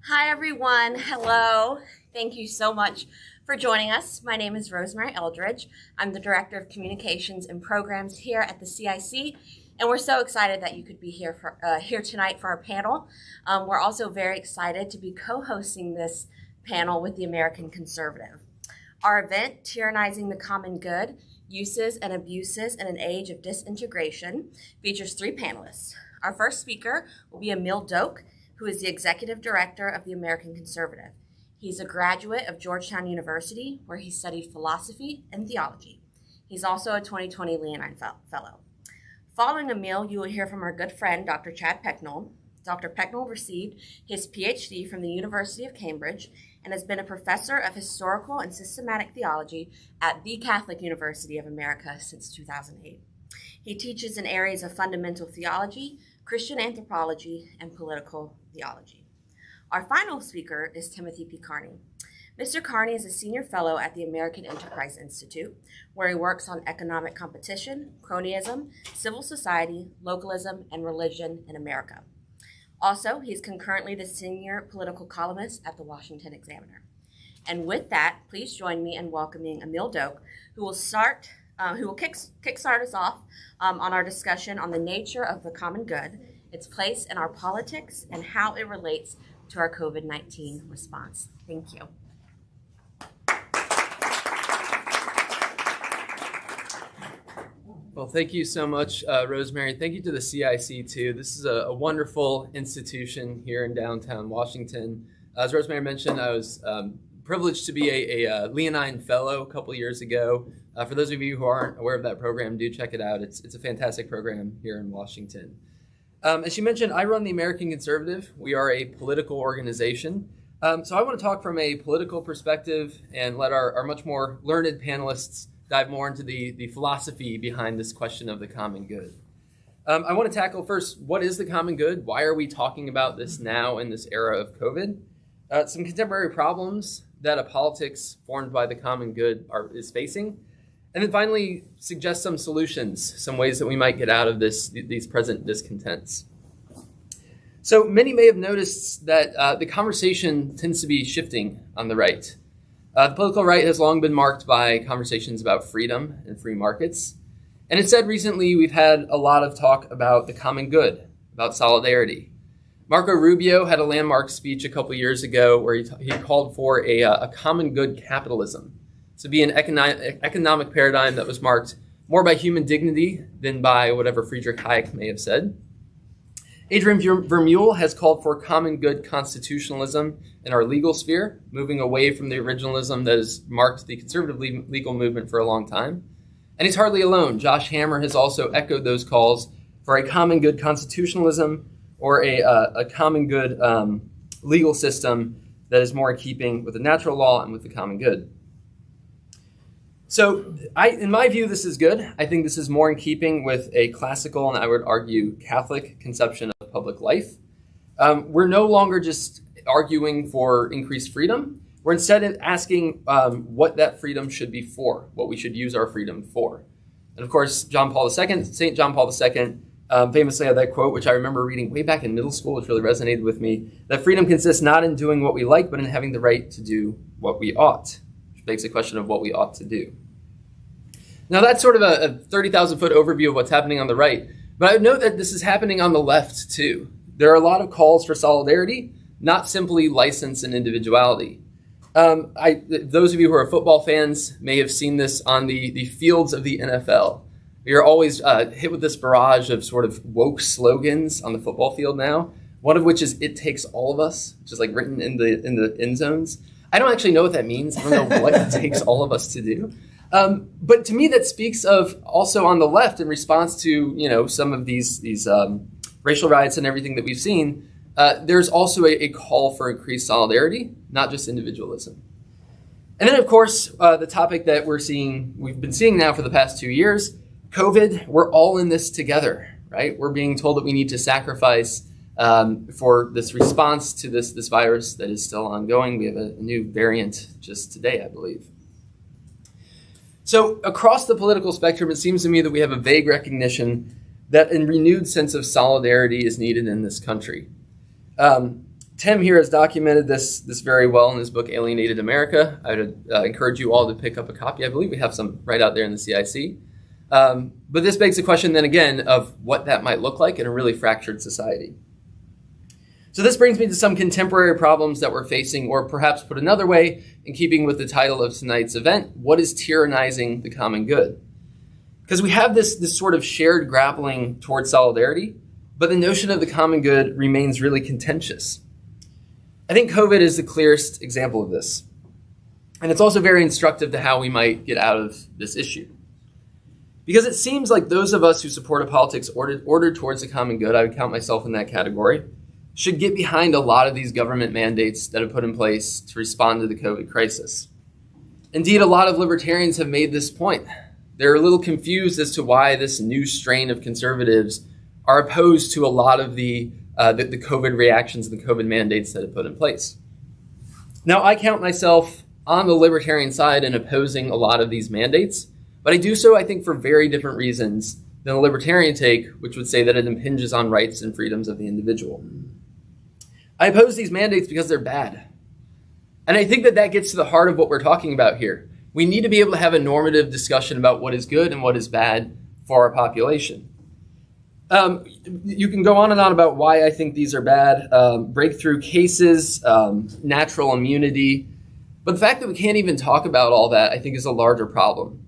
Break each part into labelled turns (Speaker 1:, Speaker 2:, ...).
Speaker 1: Hi, everyone. Hello. Thank you so much for joining us. My name is Rosemary Eldridge. I'm the Director of Communications and Programs here at the CIC, and we're so excited that you could be here tonight for our panel. We're also very excited to be co-hosting this panel with the American Conservative. Our event, Tyrannizing the Common Good, Uses and Abuses in an Age of Disintegration, features 3 panelists. Our first speaker will be Emil Doak, who is the Executive Director of the American Conservative. He's a graduate of Georgetown University, where he studied philosophy and theology. He's also a 2020 Leonine Fellow. Following Emil, you will hear from our good friend, Dr. Chad Pecknold. Dr. Pecknold received his PhD from the University of Cambridge and has been a professor of historical and systematic theology at the Catholic University of America since 2008. He teaches in areas of fundamental theology, Christian anthropology, and political theology. Our final speaker is Timothy P. Carney. Mr. Carney is a senior fellow at the American Enterprise Institute, where he works on economic competition, cronyism, civil society, localism, and religion in America. Also, he's concurrently the senior political columnist at the Washington Examiner. And with that, please join me in welcoming Emil Doak, who will kickstart us off on our discussion on the nature of the common good, its place in our politics, and how it relates to our COVID-19 response. Thank you.
Speaker 2: Well, thank you so much, Rosemary. Thank you to the CIC, too. This is a wonderful institution here in downtown Washington. As Rosemary mentioned, I was privileged to be a Leonine Fellow a couple years ago. For those of you who aren't aware of that program, do check it out. It's a fantastic program here in Washington. As you mentioned, I run the American Conservative. We are a political organization. So I want to talk from a political perspective and let our much more learned panelists dive more into the philosophy behind this question of the common good. I want to tackle first, what is the common good? Why are we talking about this now in this era of COVID? Some contemporary problems that a politics formed by the common good is facing. And then finally, suggest some solutions, some ways that we might get out of these present discontents. So many may have noticed that the conversation tends to be shifting on the right. The political right has long been marked by conversations about freedom and free markets. And instead, recently, we've had a lot of talk about the common good, about solidarity. Marco Rubio had a landmark speech a couple years ago where he called for a common good capitalism. To be an economic paradigm that was marked more by human dignity than by whatever Friedrich Hayek may have said. Adrian Vermeule has called for common good constitutionalism in our legal sphere, moving away from the originalism that has marked the conservative legal movement for a long time. And he's hardly alone. Josh Hammer has also echoed those calls for a common good constitutionalism or a common good legal system that is more in keeping with the natural law and with the common good. So in my view, this is good. I think this is more in keeping with a classical, and I would argue Catholic conception of public life. We're no longer just arguing for increased freedom. We're instead asking what that freedom should be for, what we should use our freedom for. And of course, St. John Paul II famously had that quote, which I remember reading way back in middle school, which really resonated with me, that freedom consists not in doing what we like, but in having the right to do what we ought, which begs the question of what we ought to do. Now, that's sort of a 30,000-foot overview of what's happening on the right. But I would note that this is happening on the left, too. There are a lot of calls for solidarity, not simply license and individuality. Those of you who are football fans may have seen this on the fields of the NFL. We are always hit with this barrage of sort of woke slogans on the football field now, one of which is "It takes all of us," which is like written in the end zones. I don't actually know what that means. I don't know what it takes all of us to do. But to me, that speaks of also on the left in response to, some of these racial riots and everything that we've seen. There's also a call for increased solidarity, not just individualism. And then, of course, the topic that we've been seeing now for the past 2 years, COVID, we're all in this together, right? We're being told that we need to sacrifice for this response to this virus that is still ongoing. We have a new variant just today, I believe. So across the political spectrum, it seems to me that we have a vague recognition that a renewed sense of solidarity is needed in this country. Tim here has documented this very well in his book, Alienated America. I would encourage you all to pick up a copy. I believe we have some right out there in the CIC. But this begs the question then again of what that might look like in a really fractured society. So this brings me to some contemporary problems that we're facing, or perhaps put another way, in keeping with the title of tonight's event, what is tyrannizing the common good? Because we have this sort of shared grappling towards solidarity, but the notion of the common good remains really contentious. I think COVID is the clearest example of this. And it's also very instructive to how we might get out of this issue. Because it seems like those of us who support a politics ordered towards the common good, I would count myself in that category, should get behind a lot of these government mandates that have put in place to respond to the COVID crisis. Indeed, a lot of libertarians have made this point. They're a little confused as to why this new strain of conservatives are opposed to a lot of the COVID reactions and the COVID mandates that have put in place. Now, I count myself on the libertarian side in opposing a lot of these mandates, but I do so, I think, for very different reasons than the libertarian take, which would say that it impinges on rights and freedoms of the individual. I oppose these mandates because they're bad. And I think that gets to the heart of what we're talking about here. We need to be able to have a normative discussion about what is good and what is bad for our population. You can go on and on about why I think these are bad, breakthrough cases, natural immunity. But the fact that we can't even talk about all that, I think, is a larger problem.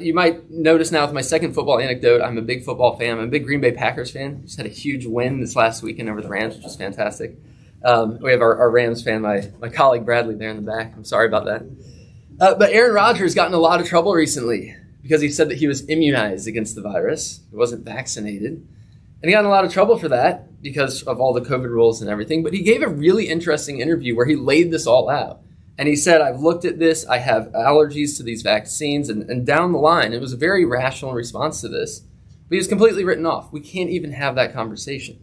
Speaker 2: You might notice now with my second football anecdote, I'm a big football fan. I'm a big Green Bay Packers fan. Just had a huge win this last weekend over the Rams, which was fantastic. We have our Rams fan, my colleague Bradley there in the back. I'm sorry about that. But Aaron Rodgers got in a lot of trouble recently because he said that he was immunized against the virus. He wasn't vaccinated. And he got in a lot of trouble for that because of all the COVID rules and everything. But he gave a really interesting interview where he laid this all out. And he said, I've looked at this, I have allergies to these vaccines, and down the line, it was a very rational response to this. But he was completely written off. We can't even have that conversation.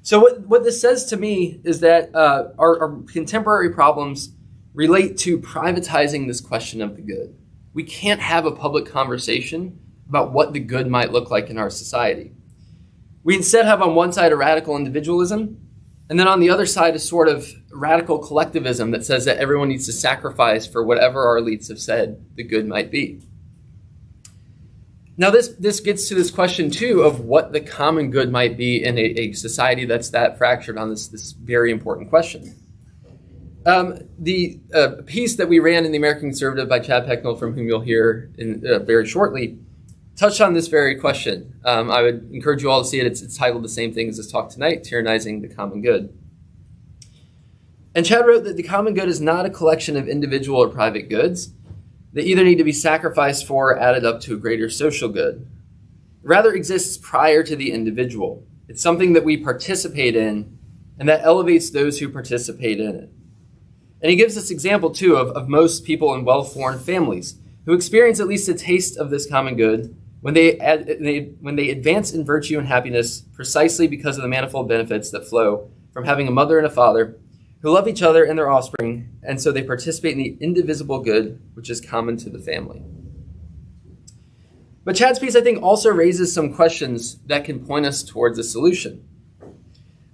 Speaker 2: So what this says to me is that our contemporary problems relate to privatizing this question of the good. We can't have a public conversation about what the good might look like in our society. We instead have on one side a radical individualism, and then on the other side, a sort of radical collectivism that says that everyone needs to sacrifice for whatever our elites have said the good might be. Now, this gets to this question, too, of what the common good might be in a society that's that fractured on this very important question. The piece that we ran in the American Conservative by Chad Pecknell, from whom you'll hear very shortly, touched on this very question. I would encourage you all to see it. It's titled the same thing as this talk tonight, Tyrannizing the Common Good. And Chad wrote that the common good is not a collection of individual or private goods that either need to be sacrificed for or added up to a greater social good. It rather exists prior to the individual. It's something that we participate in and that elevates those who participate in it. And he gives this example, too, of most people in well-formed families who experience at least a taste of this common good when they advance in virtue and happiness precisely because of the manifold benefits that flow from having a mother and a father who love each other and their offspring, and so they participate in the indivisible good which is common to the family. But Chad's piece, I think, also raises some questions that can point us towards a solution.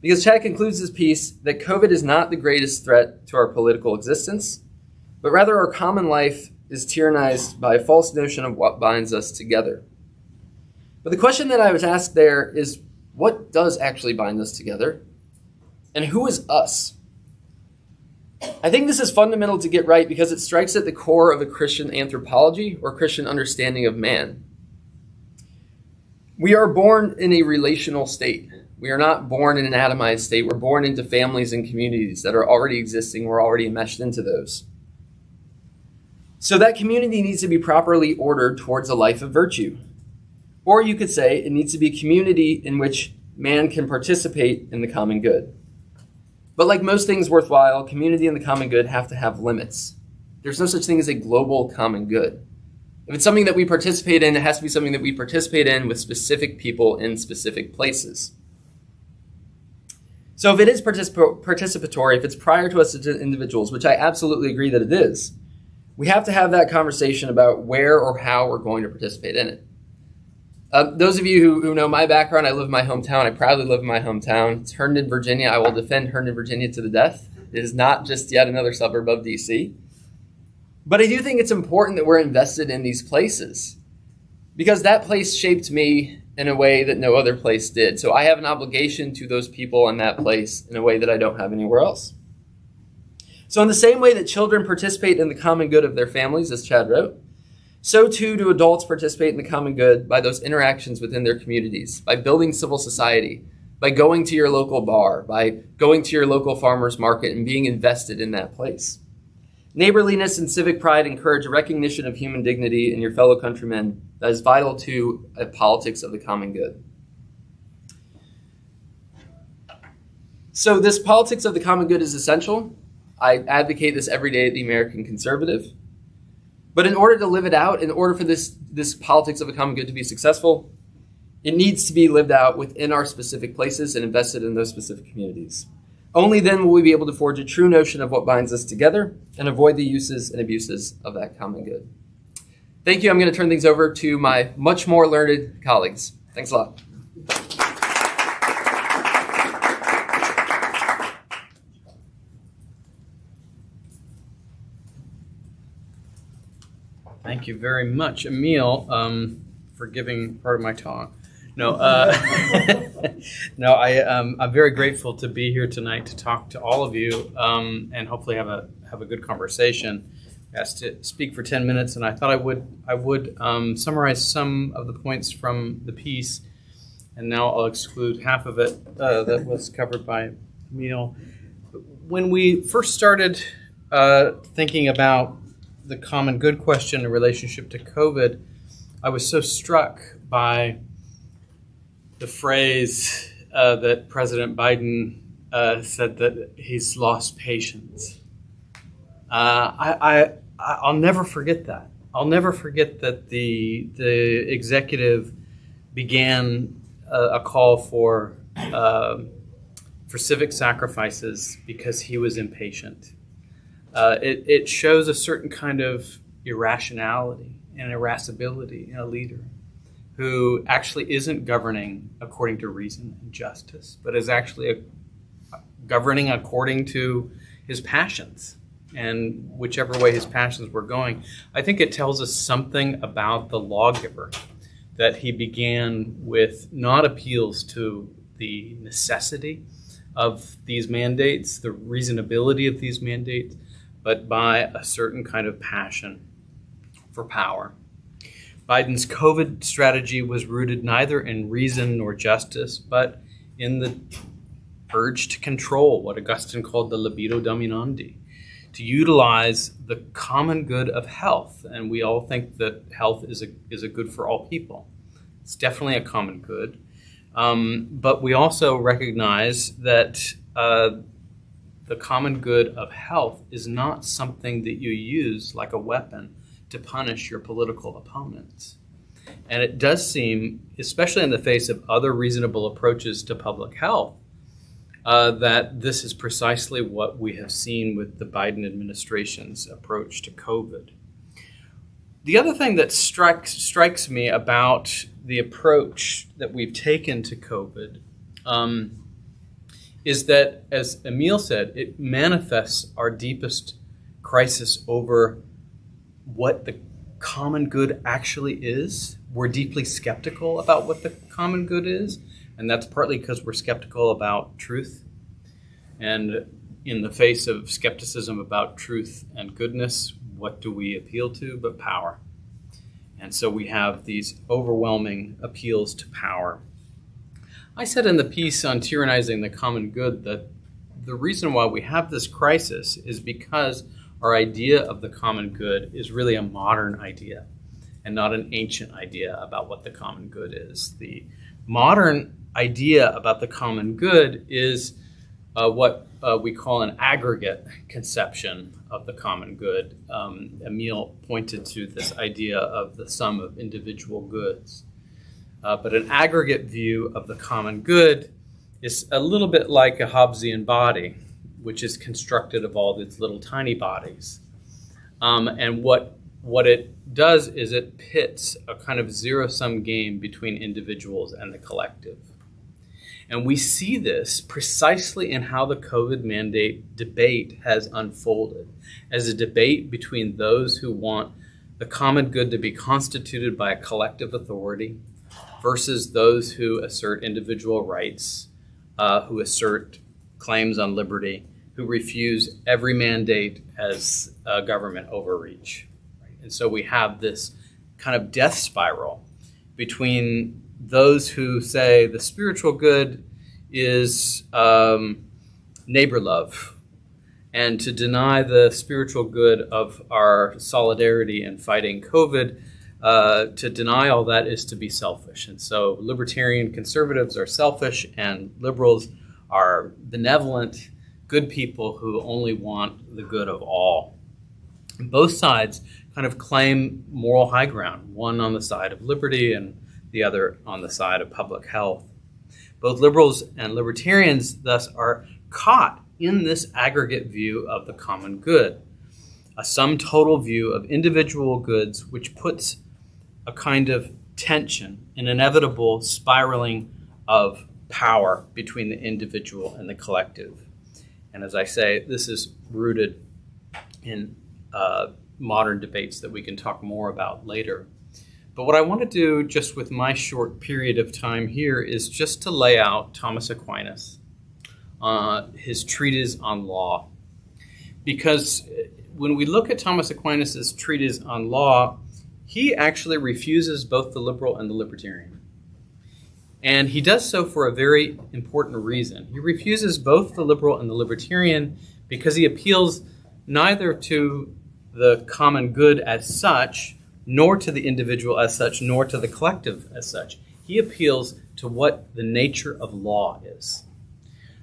Speaker 2: Because Chad concludes his piece that COVID is not the greatest threat to our political existence, but rather our common life is tyrannized by a false notion of what binds us together. But the question that I was asked there is, what does actually bind us together? And who is us? I think this is fundamental to get right because it strikes at the core of a Christian anthropology or Christian understanding of man. We are born in a relational state. We are not born in an atomized state. We're born into families and communities that are already existing. We're already enmeshed into those. So that community needs to be properly ordered towards a life of virtue. Or you could say it needs to be a community in which man can participate in the common good. But like most things worthwhile, community and the common good have to have limits. There's no such thing as a global common good. If it's something that we participate in, it has to be something that we participate in with specific people in specific places. So if it is participatory, if it's prior to us as individuals, which I absolutely agree that it is, we have to have that conversation about where or how we're going to participate in it. Those of you who know my background, I live in my hometown. I proudly live in my hometown. It's Herndon, Virginia. I will defend Herndon, Virginia to the death. It is not just yet another suburb of DC. But I do think it's important that we're invested in these places because that place shaped me in a way that no other place did. So I have an obligation to those people in that place in a way that I don't have anywhere else. So in the same way that children participate in the common good of their families, as Chad wrote, so too do adults participate in the common good by those interactions within their communities, by building civil society, by going to your local bar, by going to your local farmer's market and being invested in that place. Neighborliness and civic pride encourage a recognition of human dignity in your fellow countrymen that is vital to a politics of the common good. So this politics of the common good is essential. I advocate this every day at the American Conservative. But in order to live it out, in order for this politics of a common good to be successful, it needs to be lived out within our specific places and invested in those specific communities. Only then will we be able to forge a true notion of what binds us together and avoid the uses and abuses of that common good. Thank you. I'm going to turn things over to my much more learned colleagues. Thanks a lot.
Speaker 3: Thank you very much, Emil, for giving part of my talk. No, I'm very grateful to be here tonight to talk to all of you and hopefully have a good conversation. I asked to speak for 10 minutes, and I thought I would summarize some of the points from the piece, and now I'll exclude half of it that was covered by Emil. When we first started thinking about the common good question in relationship to COVID, I was so struck by the phrase that President Biden said that he's lost patience. I'll never forget that. I'll never forget that the executive began a call for civic sacrifices because he was impatient. It shows a certain kind of irrationality and irascibility in a leader who actually isn't governing according to reason and justice, but is actually governing according to his passions and whichever way his passions were going. I think it tells us something about the lawgiver, that he began with not appeals to the necessity of these mandates, the reasonability of these mandates, but by a certain kind of passion for power. Biden's COVID strategy was rooted neither in reason nor justice, but in the urge to control, what Augustine called the libido dominandi, to utilize the common good of health. And we all think that health is a good for all people. It's definitely a common good. But we also recognize that the common good of health is not something that you use like a weapon to punish your political opponents. And it does seem, especially in the face of other reasonable approaches to public health, that this is precisely what we have seen with the Biden administration's approach to COVID. The other thing that strikes me about the approach that we've taken to COVID is that, as Emil said, it manifests our deepest crisis over what the common good actually is. We're deeply skeptical about what the common good is, and that's partly because we're skeptical about truth. And in the face of skepticism about truth and goodness, what do we appeal to but power? And so we have these overwhelming appeals to power. I said in the piece on Tyrannizing the Common Good that the reason why we have this crisis is because our idea of the common good is really a modern idea and not an ancient idea about what the common good is. The modern idea about the common good is what we call an aggregate conception of the common good. Emil pointed to this idea of the sum of individual goods. But an aggregate view of the common good is a little bit like a Hobbesian body, which is constructed of all these little tiny bodies. And what it does is it pits a kind of zero-sum game between individuals and the collective. And we see this precisely in how the COVID mandate debate has unfolded, as a debate between those who want the common good to be constituted by a collective authority versus those who assert individual rights, who assert claims on liberty, who refuse every mandate as a government overreach. And so we have this kind of death spiral between those who say the spiritual good is neighbor love, and to deny the spiritual good of our solidarity in fighting COVID, to deny all that is to be selfish. And so libertarian conservatives are selfish and liberals are benevolent, good people who only want the good of all. And both sides kind of claim moral high ground, one on the side of liberty and the other on the side of public health. Both liberals and libertarians thus are caught in this aggregate view of the common good, a sum total view of individual goods, which puts a kind of tension, an inevitable spiraling of power between the individual and the collective. And as I say, this is rooted in modern debates that we can talk more about later. But what I want to do just with my short period of time here is just to lay out Thomas Aquinas, his treatise on law. Because when we look at Thomas Aquinas' treatise on law, he actually refuses both the liberal and the libertarian. And he does so for a very important reason. He refuses both the liberal and the libertarian because he appeals neither to the common good as such, nor to the individual as such, nor to the collective as such. He appeals to what the nature of law is.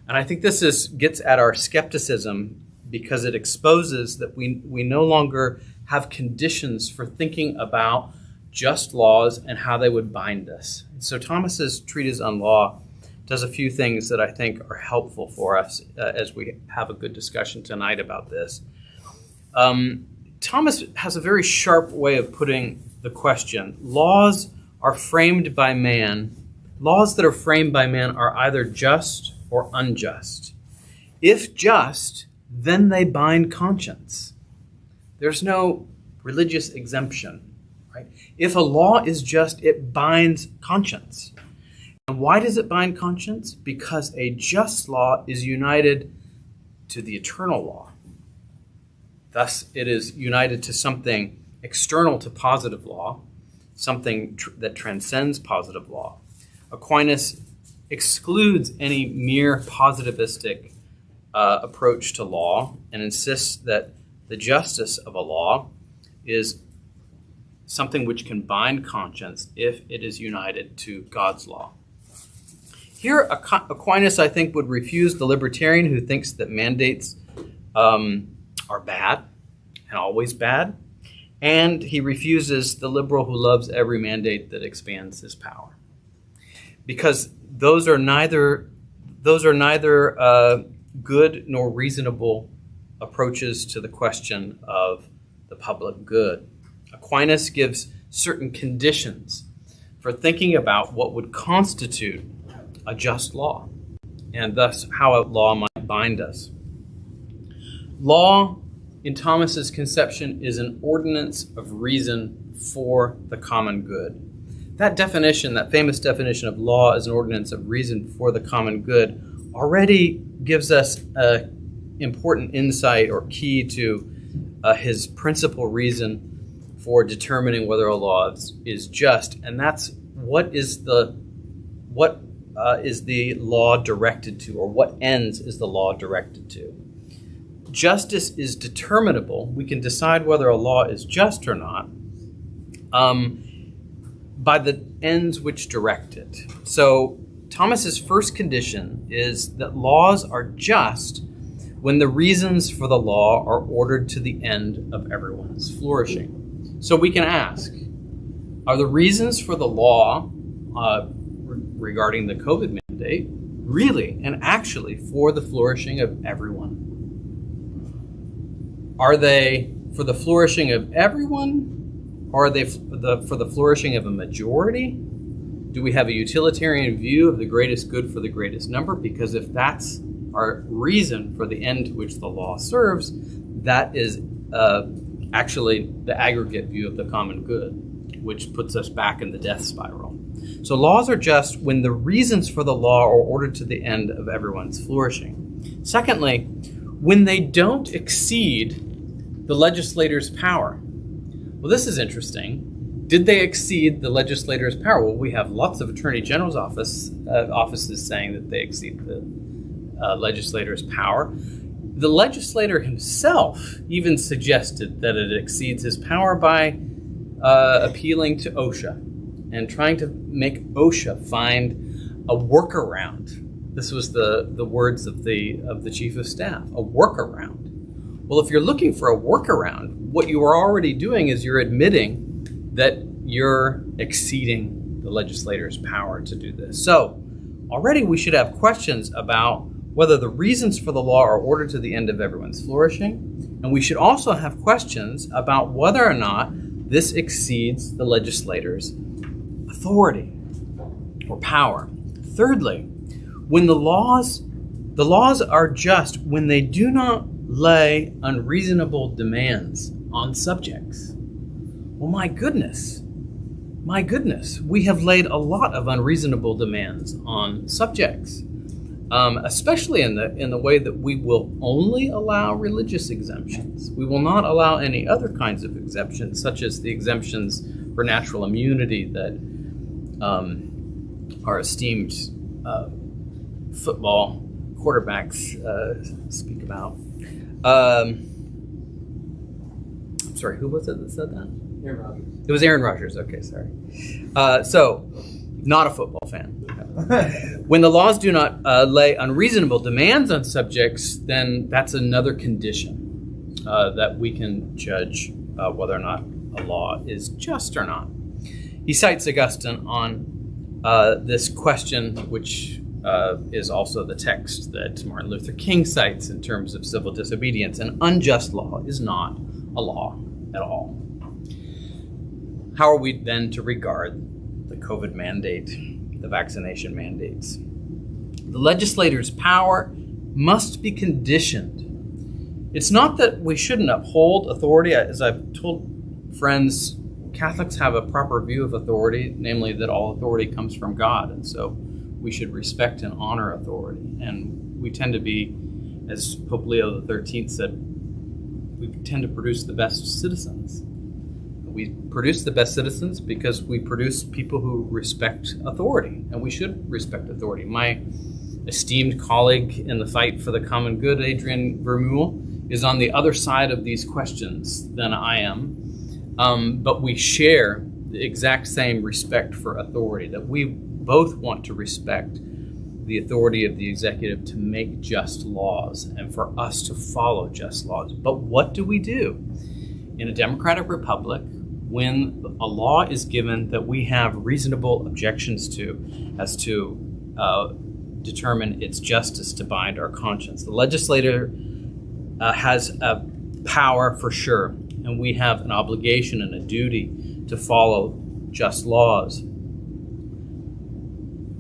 Speaker 3: And I think this gets at our skepticism because it exposes that we no longer have conditions for thinking about just laws and how they would bind us. And so Thomas's treatise on law does a few things that I think are helpful for us as we have a good discussion tonight about this. Thomas has a very sharp way of putting the question. Laws are framed by man. Laws that are framed by man are either just or unjust. If just, then they bind conscience. There's no religious exemption, right? If a law is just, it binds conscience. And why does it bind conscience? Because a just law is united to the eternal law. Thus, it is united to something external to positive law, something that transcends positive law. Aquinas excludes any mere positivistic approach to law and insists that the justice of a law is something which can bind conscience if it is united to God's law. Here, Aquinas, I think, would refuse the libertarian who thinks that mandates are bad and always bad, and he refuses the liberal who loves every mandate that expands his power, because those are neither good nor reasonable approaches to the question of the public good. Aquinas gives certain conditions for thinking about what would constitute a just law, and thus how a law might bind us. Law, in Thomas's conception, is an ordinance of reason for the common good. That definition, that famous definition of law as an ordinance of reason for the common good, already gives us an important insight or key to his principal reason for determining whether a law is just, and that's what is the law directed to, or what ends is the law directed to. Justice is determinable. We can decide whether a law is just or not by the ends which direct it. So Thomas's first condition is that laws are just when the reasons for the law are ordered to the end of everyone's flourishing. So we can ask, are the reasons for the law regarding the COVID mandate really and actually for the flourishing of everyone? Are they for the flourishing of everyone, or are they for the flourishing of a majority? Do we have a utilitarian view of the greatest good for the greatest number? Because if that's our reason for the end to which the law serves, that is actually the aggregate view of the common good, which puts us back in the death spiral. So laws are just when the reasons for the law are ordered to the end of everyone's flourishing. Secondly, when they don't exceed the legislator's power. Well, this is interesting. Did they exceed the legislator's power? Well, we have lots of attorney general's offices saying that they exceed the legislator's power. The legislator himself even suggested that it exceeds his power by appealing to OSHA and trying to make OSHA find a workaround. This was the words of the chief of staff, a workaround. Well, if you're looking for a workaround, what you are already doing is you're admitting that you're exceeding the legislator's power to do this. So already we should have questions about whether the reasons for the law are ordered to the end of everyone's flourishing, and we should also have questions about whether or not this exceeds the legislator's authority or power. Thirdly, when the laws are just when they do not lay unreasonable demands on subjects. Well, my goodness, we have laid a lot of unreasonable demands on subjects, especially in the way that we will only allow religious exemptions. We will not allow any other kinds of exemptions, such as the exemptions for natural immunity that our esteemed football quarterbacks speak about. Sorry, who was it that said that?
Speaker 2: Aaron Rodgers.
Speaker 3: It was Aaron Rodgers. Okay, sorry. So, not a football fan. When the laws do not lay unreasonable demands on subjects, then that's another condition that we can judge whether or not a law is just or not. He cites Augustine on this question, which is also the text that Martin Luther King cites in terms of civil disobedience. An unjust law is not a law at all. How are we then to regard the COVID mandate, the vaccination mandates? The legislator's power must be conditioned. It's not that we shouldn't uphold authority. As I've told friends, Catholics have a proper view of authority, namely that all authority comes from God, and so we should respect and honor authority. And we tend to be, as Pope Leo XIII said, we tend to produce the best citizens. We produce the best citizens because we produce people who respect authority, and we should respect authority. My esteemed colleague in the fight for the common good, Adrian Vermeule, is on the other side of these questions than I am, but we share the exact same respect for authority, that we both want to respect the authority of the executive to make just laws and for us to follow just laws. But what do we do in a democratic republic when a law is given that we have reasonable objections to as to determine its justice to bind our conscience? The legislator has a power for sure, and we have an obligation and a duty to follow just laws.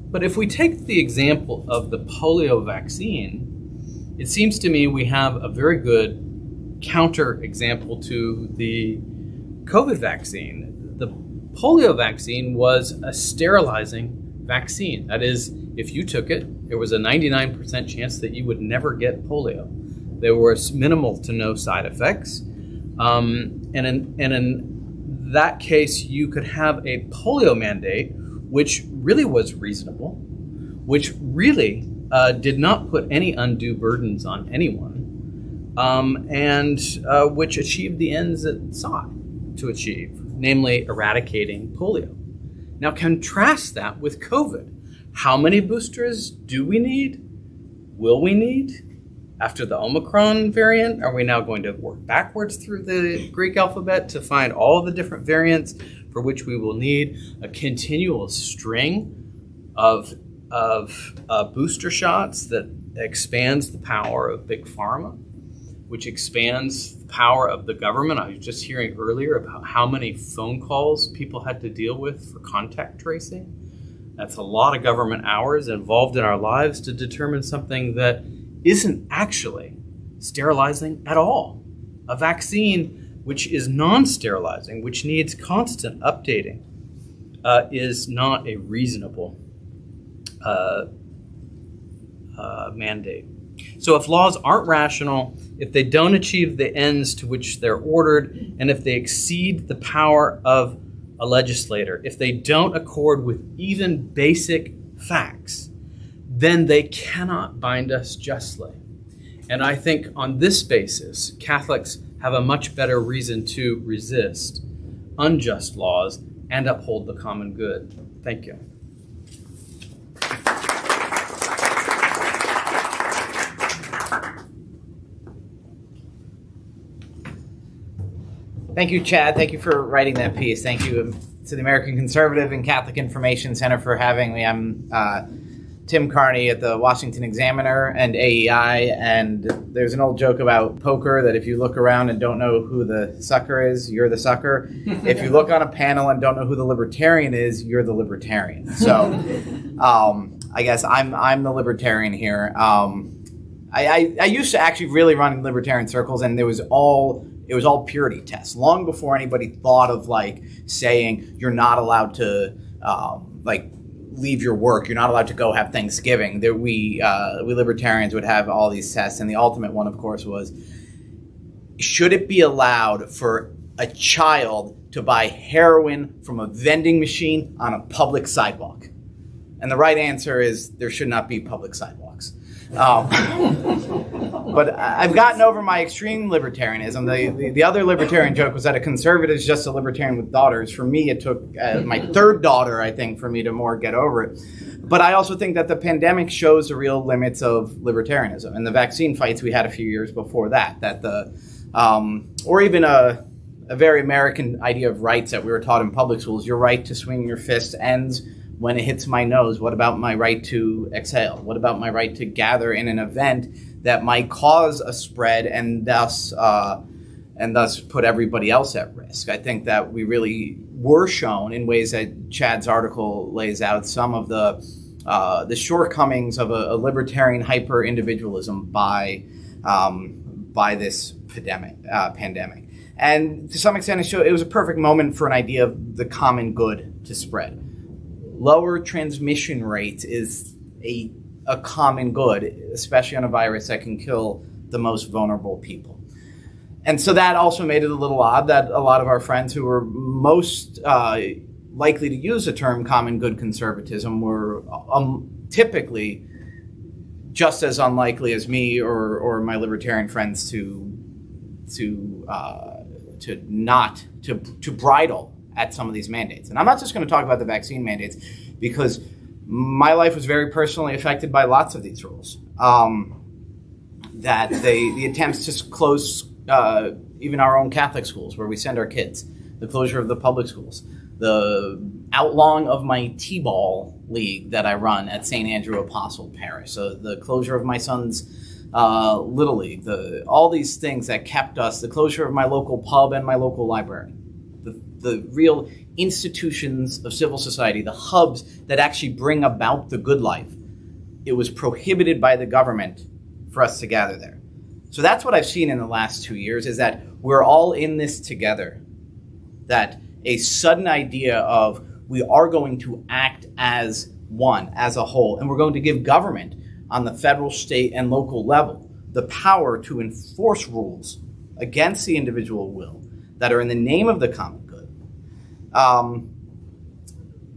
Speaker 3: But if we take the example of the polio vaccine, it seems to me we have a very good counter example to the COVID vaccine. The polio vaccine was a sterilizing vaccine. That is, if you took it, there was a 99% chance that you would never get polio. There was minimal to no side effects. And in that case, you could have a polio mandate, which really was reasonable, which really did not put any undue burdens on anyone, and which achieved the ends it sought to achieve, namely eradicating polio. Now contrast that with COVID. How many boosters do we need? Will we need? After the Omicron variant, are we now going to work backwards through the Greek alphabet to find all the different variants for which we will need a continual string of booster shots that expands the power of big pharma? which expands the power of the government. I was just hearing earlier about how many phone calls people had to deal with for contact tracing. That's a lot of government hours involved in our lives to determine something that isn't actually sterilizing at all. A vaccine which is non-sterilizing, which needs constant updating, is not a reasonable mandate. So if laws aren't rational, if they don't achieve the ends to which they're ordered, and if they exceed the power of a legislator, if they don't accord with even basic facts, then they cannot bind us justly. And I think on this basis, Catholics have a much better reason to resist unjust laws and uphold the common good. Thank you.
Speaker 4: Thank you, Chad. Thank you for writing that piece. Thank you to the American Conservative and Catholic Information Center for having me. I'm Tim Carney at the Washington Examiner and AEI, and there's an old joke about poker that if you look around and don't know who the sucker is, you're the sucker. If you look on a panel and don't know who the libertarian is, you're the libertarian. So I guess I'm the libertarian here. I used to actually really run in libertarian circles, and it was all purity tests. Long before anybody thought of like saying you're not allowed to leave your work, you're not allowed to go have Thanksgiving. We libertarians would have all these tests, and the ultimate one, of course, was: should it be allowed for a child to buy heroin from a vending machine on a public sidewalk? And the right answer is there should not be public sidewalks. But I've gotten over my extreme libertarianism. The other libertarian joke was that a conservative is just a libertarian with daughters. For me, it took my third daughter, I think, for me to more get over it. But I also think that the pandemic shows the real limits of libertarianism. And the vaccine fights we had a few years before that or even a very American idea of rights that we were taught in public schools. Your right to swing your fist ends when it hits my nose. What about my right to exhale? What about my right to gather in an event that might cause a spread and thus put everybody else at risk? I think that we really were shown in ways that Chad's article lays out some of the shortcomings of a libertarian hyper-individualism by this pandemic. And to some extent, it was a perfect moment for an idea of the common good to spread. Lower transmission rates is a common good, especially on a virus that can kill the most vulnerable people. And so that also made it a little odd that a lot of our friends who were most likely to use the term common good conservatism were typically just as unlikely as me or my libertarian friends to bridle at some of these mandates. And I'm not just going to talk about the vaccine mandates, because my life was very personally affected by lots of these rules. The attempts to close even our own Catholic schools where we send our kids, the closure of the public schools, the outlawing of my T-ball league that I run at St. Andrew Apostle Parish, so the closure of my son's Little League, all these things that kept us, the closure of my local pub and my local library, the real institutions of civil society, the hubs that actually bring about the good life. It was prohibited by the government for us to gather there. So that's what I've seen in the last 2 years, is that we're all in this together. That a sudden idea of we are going to act as one, as a whole, and we're going to give government on the federal, state, and local level the power to enforce rules against the individual will that are in the name of the common good.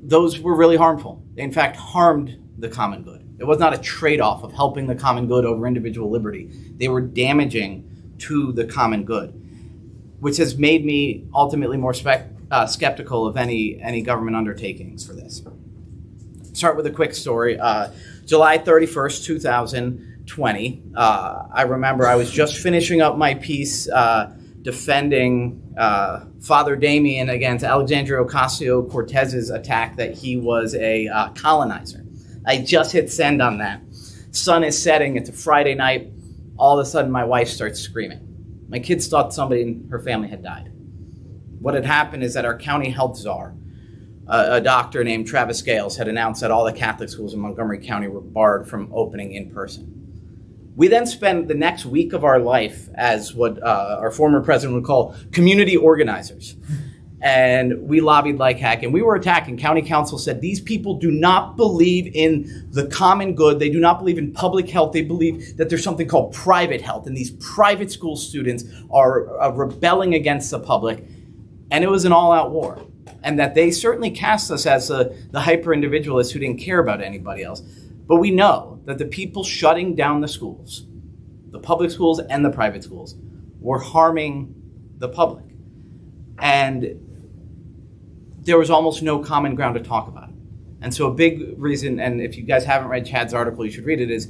Speaker 4: Those were really harmful. They, in fact, harmed the common good. It was not a trade-off of helping the common good over individual liberty. They were damaging to the common good, which has made me ultimately more skeptical of any government undertakings for this. Start with a quick story. July 31st, 2020, I remember I was just finishing up my piece defending Father Damien against Alexandria Ocasio-Cortez's attack that he was a colonizer. I just hit send on that. Sun is setting. It's a Friday night. all of a sudden my wife starts screaming. My kids thought somebody in her family had died. What had happened is that our county health czar, a doctor named Travis Scales, had announced that all the Catholic schools in Montgomery County were barred from opening in person. We then spent the next week of our life as what our former president would call community organizers. And we lobbied like heck, and we were attacking. County council said these people do not believe in the common good. They do not believe in public health. They believe that there's something called private health, and these private school students are rebelling against the public. And it was an all-out war. And that they certainly cast us as the hyper-individualists who didn't care about anybody else. But we know that the people shutting down the schools, the public schools and the private schools, were harming the public. And there was almost no common ground to talk about it. And so a big reason, and if you guys haven't read Chad's article, you should read it, is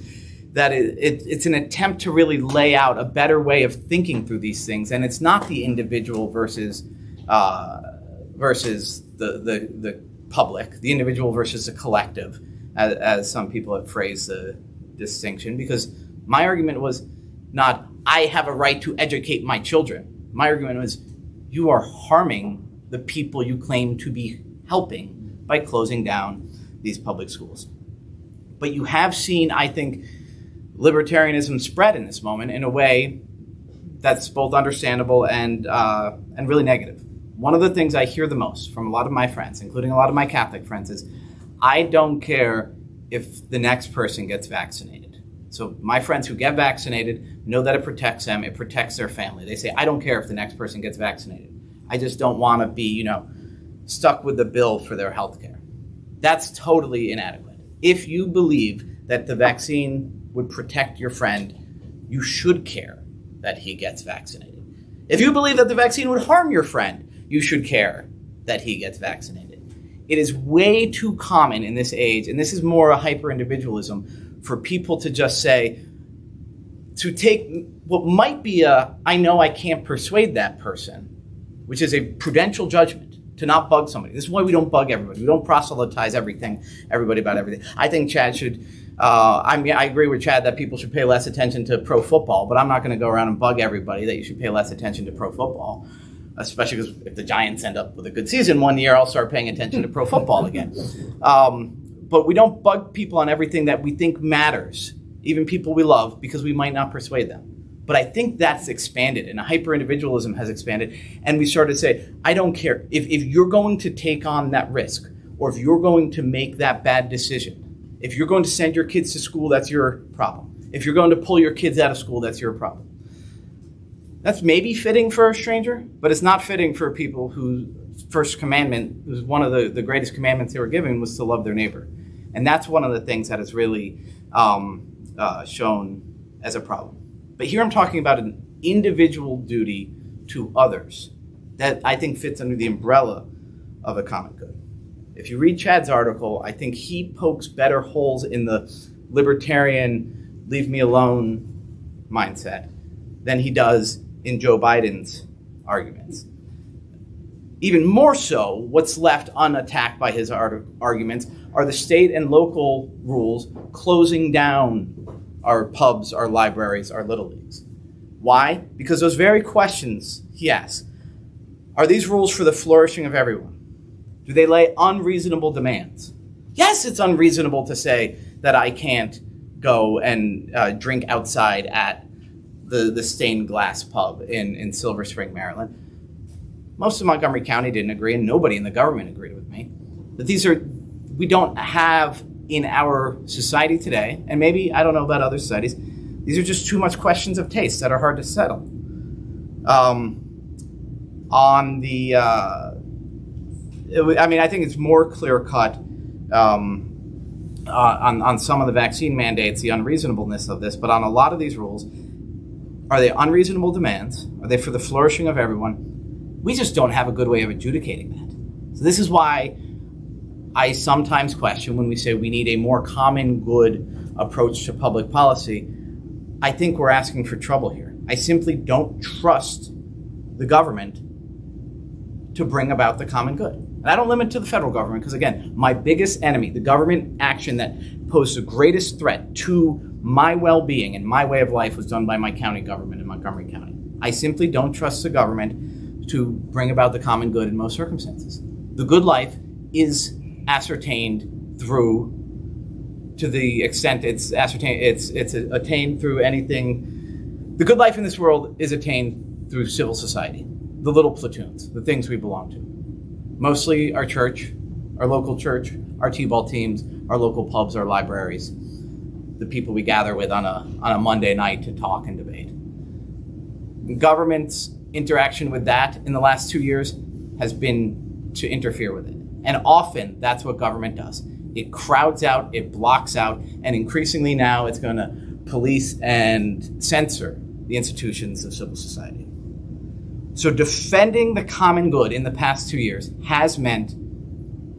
Speaker 4: that it's an attempt to really lay out a better way of thinking through these things. And it's not the individual versus the public, the individual versus the collective, as some people have phrased the distinction. Because my argument was not, I have a right to educate my children. My argument was, you are harming the people you claim to be helping by closing down these public schools. But you have seen, I think, libertarianism spread in this moment in a way that's both understandable and really negative. One of the things I hear the most from a lot of my friends, including a lot of my Catholic friends, is I don't care if the next person gets vaccinated. So my friends who get vaccinated know that it protects them, it protects their family. They say, I don't care if the next person gets vaccinated. I just don't want to be, stuck with the bill for their health care. That's totally inadequate. If you believe that the vaccine would protect your friend, you should care that he gets vaccinated. If you believe that the vaccine would harm your friend, you should care that he gets vaccinated. It is way too common in this age, and this is more a hyper-individualism, for people to just say, to take what might be I know I can't persuade that person, which is a prudential judgment, to not bug somebody. This is why we don't bug everybody. We don't proselytize everybody about everything. I think Chad should, I agree with Chad that people should pay less attention to pro football, but I'm not going to go around and bug everybody that you should pay less attention to pro football, especially because if the Giants end up with a good season one year, I'll start paying attention to pro football again. But we don't bug people on everything that we think matters, even people we love, because we might not persuade them. But I think that's expanded, and hyper-individualism has expanded. And we started to say, I don't care. If you're going to take on that risk, or if you're going to make that bad decision, if you're going to send your kids to school, that's your problem. If you're going to pull your kids out of school, that's your problem. That's maybe fitting for a stranger, but it's not fitting for people whose first commandment, who's one of the greatest commandments they were given, was to love their neighbor. And that's one of the things that is really shown as a problem. But here I'm talking about an individual duty to others that I think fits under the umbrella of a common good. If you read Chad's article, I think he pokes better holes in the libertarian, leave me alone mindset than he does in Joe Biden's arguments. Even more so, what's left unattacked by his arguments are the state and local rules closing down our pubs, our libraries, our little leagues. Why? Because those very questions he asks, are these rules for the flourishing of everyone? Do they lay unreasonable demands? Yes, it's unreasonable to say that I can't go and drink outside at the stained glass pub in Silver Spring, Maryland. Most of Montgomery County didn't agree, and nobody in the government agreed with me. That we don't have in our society today, and maybe, I don't know about other societies, these are just too much questions of taste that are hard to settle. I think it's more clear-cut on some of the vaccine mandates, the unreasonableness of this, but on a lot of these rules, are they unreasonable demands? Are they for the flourishing of everyone? We just don't have a good way of adjudicating that. So this is why I sometimes question when we say we need a more common good approach to public policy. I think we're asking for trouble here. I simply don't trust the government to bring about the common good. And I don't limit it to the federal government because, again, my biggest enemy, the government action that posed the greatest threat to my well-being and my way of life was done by my county government in Montgomery County. I simply don't trust the government to bring about the common good in most circumstances. The good life is ascertained through, to the extent it's ascertained, it's attained through anything. The good life in this world is attained through civil society, the little platoons, the things we belong to. Mostly our church, our local church, our t-ball teams, our local pubs, our libraries, the people we gather with on a Monday night to talk and debate. Government's interaction with that in the last 2 years has been to interfere with it. And often that's what government does. It crowds out, it blocks out, and increasingly now it's going to police and censor the institutions of civil society. So defending the common good in the past 2 years has meant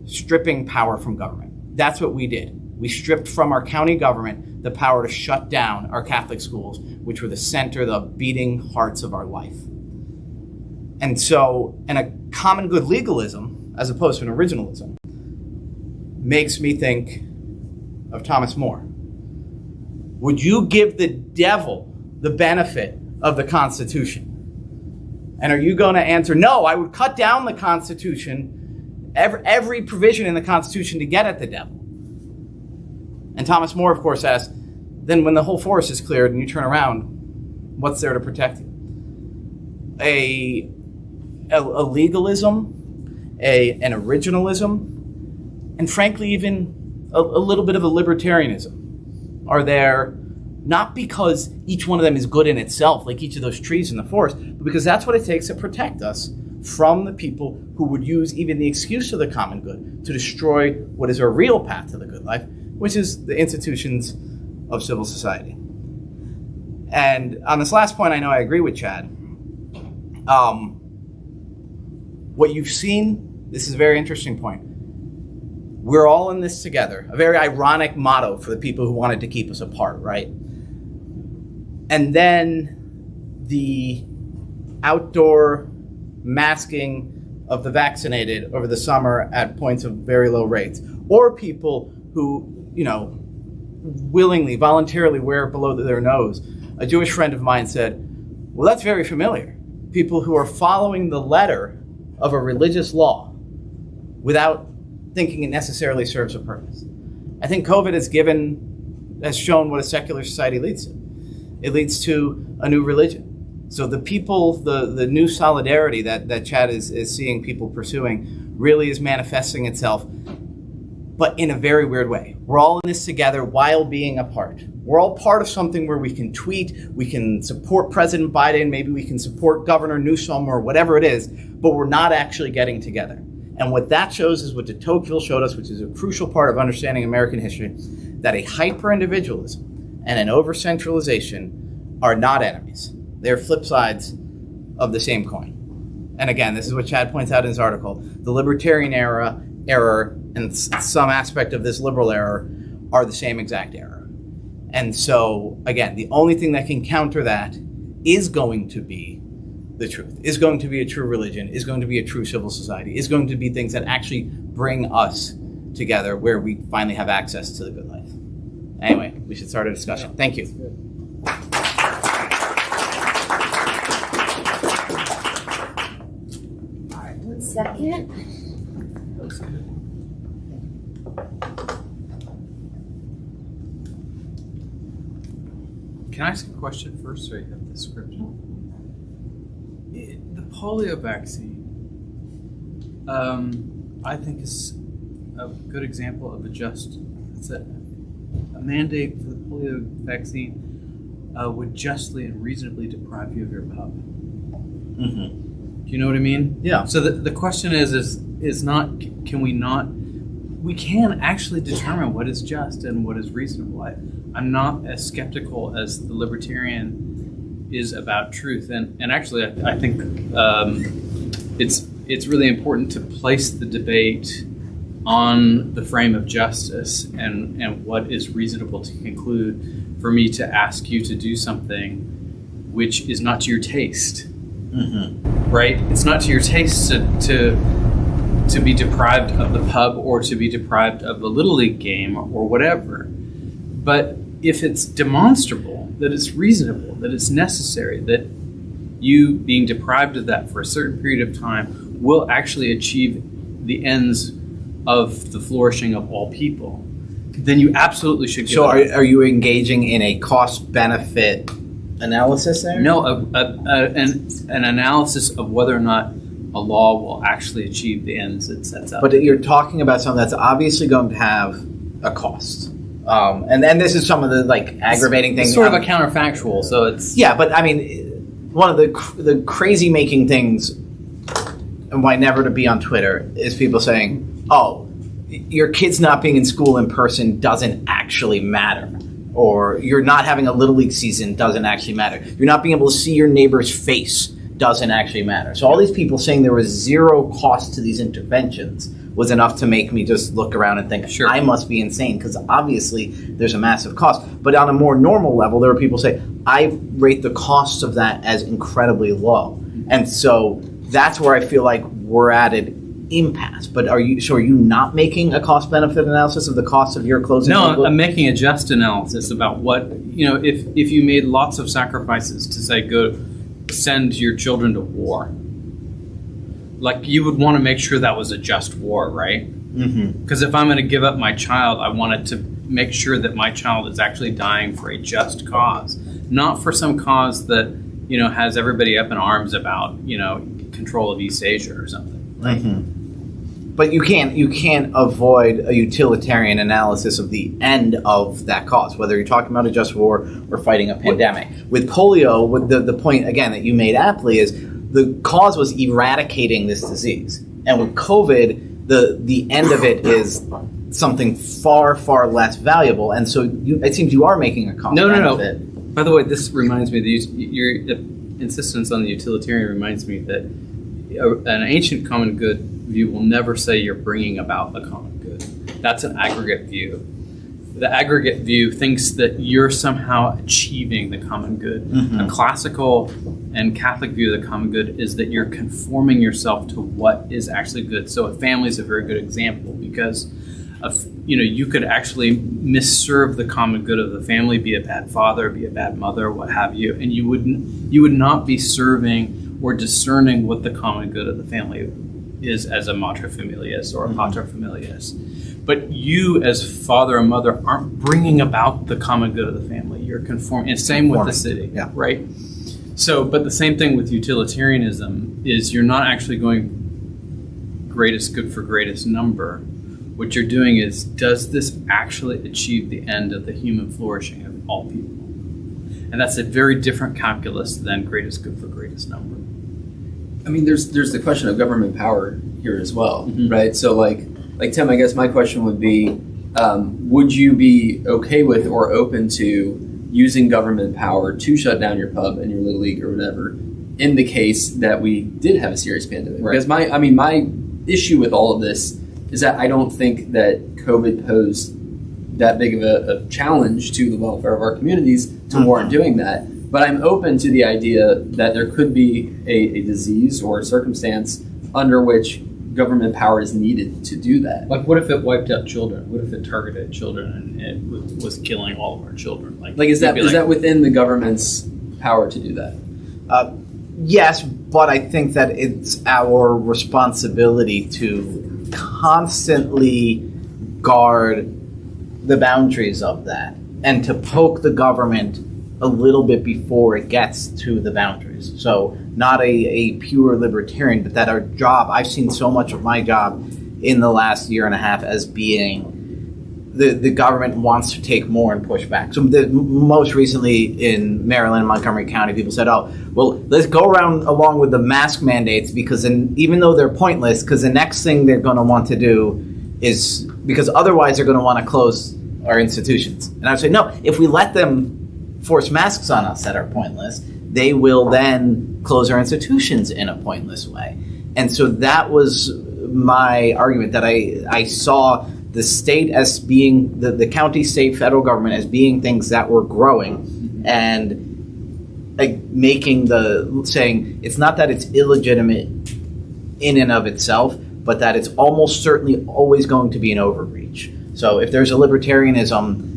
Speaker 4: stripping power from government. That's what we did. We stripped from our county government the power to shut down our Catholic schools, which were the center, the beating hearts of our life. And a common good legalism, as opposed to an originalism, makes me think of Thomas More. Would you give the devil the benefit of the Constitution? And are you going to answer, no, I would cut down the Constitution, every provision in the Constitution to get at the devil? And Thomas More, of course, asked, then when the whole forest is cleared and you turn around, what's there to protect you? A legalism, an originalism, and frankly, even a little bit of a libertarianism are there, not because each one of them is good in itself, like each of those trees in the forest, but because that's what it takes to protect us from the people who would use even the excuse of the common good to destroy what is a real path to the good life, which is the institutions of civil society. And on this last point, I know I agree with Chad. What you've seen, this is a very interesting point. We're all in this together. A very ironic motto for the people who wanted to keep us apart, right? And then the outdoor masking of the vaccinated over the summer at points of very low rates, or people who, willingly, voluntarily wear it below their nose. A Jewish friend of mine said, well, that's very familiar. People who are following the letter of a religious law without thinking it necessarily serves a purpose. I think COVID has shown what a secular society leads to. It leads to a new religion. So the people, the new solidarity that Chad is seeing people pursuing really is manifesting itself, but in a very weird way. We're all in this together while being apart. We're all part of something where we can tweet, we can support President Biden, maybe we can support Governor Newsom or whatever it is, but we're not actually getting together. And what that shows is what de Tocqueville showed us, which is a crucial part of understanding American history, that a hyper-individualism and an over-centralization are not enemies. They're flip sides of the same coin. And again, this is what Chad points out in his article. The libertarian error and some aspect of this liberal error are the same exact error. And so, again, the only thing that can counter that is going to be the truth, is going to be a true religion, is going to be a true civil society, is going to be things that actually bring us together where we finally have access to the good life. Anyway, we should start a discussion. Thank you.
Speaker 1: All right, 1 second.
Speaker 3: Can I ask a question first so you have the script? The polio vaccine, I think, is a good example of a mandate for the polio vaccine would justly and reasonably deprive you of your pup.
Speaker 4: Mm-hmm.
Speaker 3: Do you know what I mean?
Speaker 4: Yeah.
Speaker 3: So the question is not, we can actually determine what is just and what is reasonable. I'm not as skeptical as the libertarian is about truth, and actually I think it's really important to place the debate on the frame of justice and what is reasonable to conclude for me to ask you to do something which is not to your taste. Mm-hmm. Right? It's not to your taste to to be deprived of the pub or to be deprived of the Little League game or whatever. But if it's demonstrable, that it's reasonable, that it's necessary, that you being deprived of that for a certain period of time will actually achieve the ends of the flourishing of all people, then you absolutely should give
Speaker 4: So
Speaker 3: it.
Speaker 4: are you engaging in a cost-benefit analysis there?
Speaker 3: No, an analysis of whether or not a law will actually achieve the ends it sets out.
Speaker 4: But you're talking about something that's obviously going to have a cost. And then this is some of the like aggravating things.
Speaker 3: It's sort of a counterfactual, so it's...
Speaker 4: Yeah, but I mean, one of the crazy making things, and why never to be on Twitter, is people saying, oh, your kid's not being in school in person doesn't actually matter. Or you're not having a Little League season doesn't actually matter. You're not being able to see your neighbor's face doesn't actually matter. So all these people saying there was zero cost to these interventions was enough to make me just look around and think,
Speaker 3: sure,
Speaker 4: I must be insane, because obviously there's a massive cost. But on a more normal level, there are people who say, I rate the cost of that as incredibly low. And so that's where I feel like we're at an impasse. But are you not making a cost-benefit analysis of the cost of your closing?
Speaker 3: No, I'm making a just analysis about what, if you made lots of sacrifices to say, go send your children to war, like you would want to make sure that was a just war, right? Because if I'm going to give up my child, I wanted to make sure that my child is actually dying for a just cause, not for some cause that has everybody up in arms about control of East Asia or something. Right?
Speaker 4: But you can't avoid a utilitarian analysis of the end of that cause, whether you're talking about a just war or fighting a pandemic. With polio, with the point again that you made aptly is the cause was eradicating this disease, and with COVID, the end of it is something far, far less valuable. And so it seems you are making a cost benefit.
Speaker 3: No. By the way, this reminds me, your insistence on the utilitarian reminds me that an ancient common good view will never say you're bringing about the common good. That's an aggregate view. The aggregate view thinks that you're somehow achieving the common good. A classical and Catholic view of the common good is that you're conforming yourself to what is actually good. So a family is a very good example, because you could actually misserve the common good of the family, be a bad father, be a bad mother, what have you, and you would not be serving or discerning what the common good of the family is as a mater familias or a pater familias. But you, as father and mother, aren't bringing about the common good of the family. You're conforming. And same with the city, right? So, but the same thing with utilitarianism is you're not actually going greatest good for greatest number. What you're doing is, does this actually achieve the end of the human flourishing of all people? And that's a very different calculus than greatest good for greatest number.
Speaker 2: I mean, there's the question of government power here as well, right? So like Tim, I guess my question would be, would you be okay with or open to using government power to shut down your pub and your Little League or whatever in the case that we did have a serious pandemic? Right. Because my issue with all of this is that I don't think that COVID posed that big of a challenge to the welfare of our communities to warrant doing that. But I'm open to the idea that there could be a disease or a circumstance under which government power is needed to do that.
Speaker 3: Like, what if it wiped out children? What if it targeted children and it was killing all of our children?
Speaker 2: Is that within the government's power to do that?
Speaker 4: Yes, but I think that it's our responsibility to constantly guard the boundaries of that and to poke the government a little bit before it gets to the boundaries. So not a pure libertarian, but that our job, I've seen so much of my job in the last year and a half as being the government wants to take more and push back. So most recently in Maryland and Montgomery County, people said, oh, well, let's go around along with the mask mandates, because even though they're pointless, because the next thing they're going to want to do is, because otherwise they're going to want to close our institutions. And I would say, no, if we let them force masks on us that are pointless, they will then close our institutions in a pointless way. And so that was my argument, that I saw the state as being, the county, state, federal government as being things that were growing, and saying it's not that it's illegitimate in and of itself, but that it's almost certainly always going to be an overreach. So if there's a libertarianism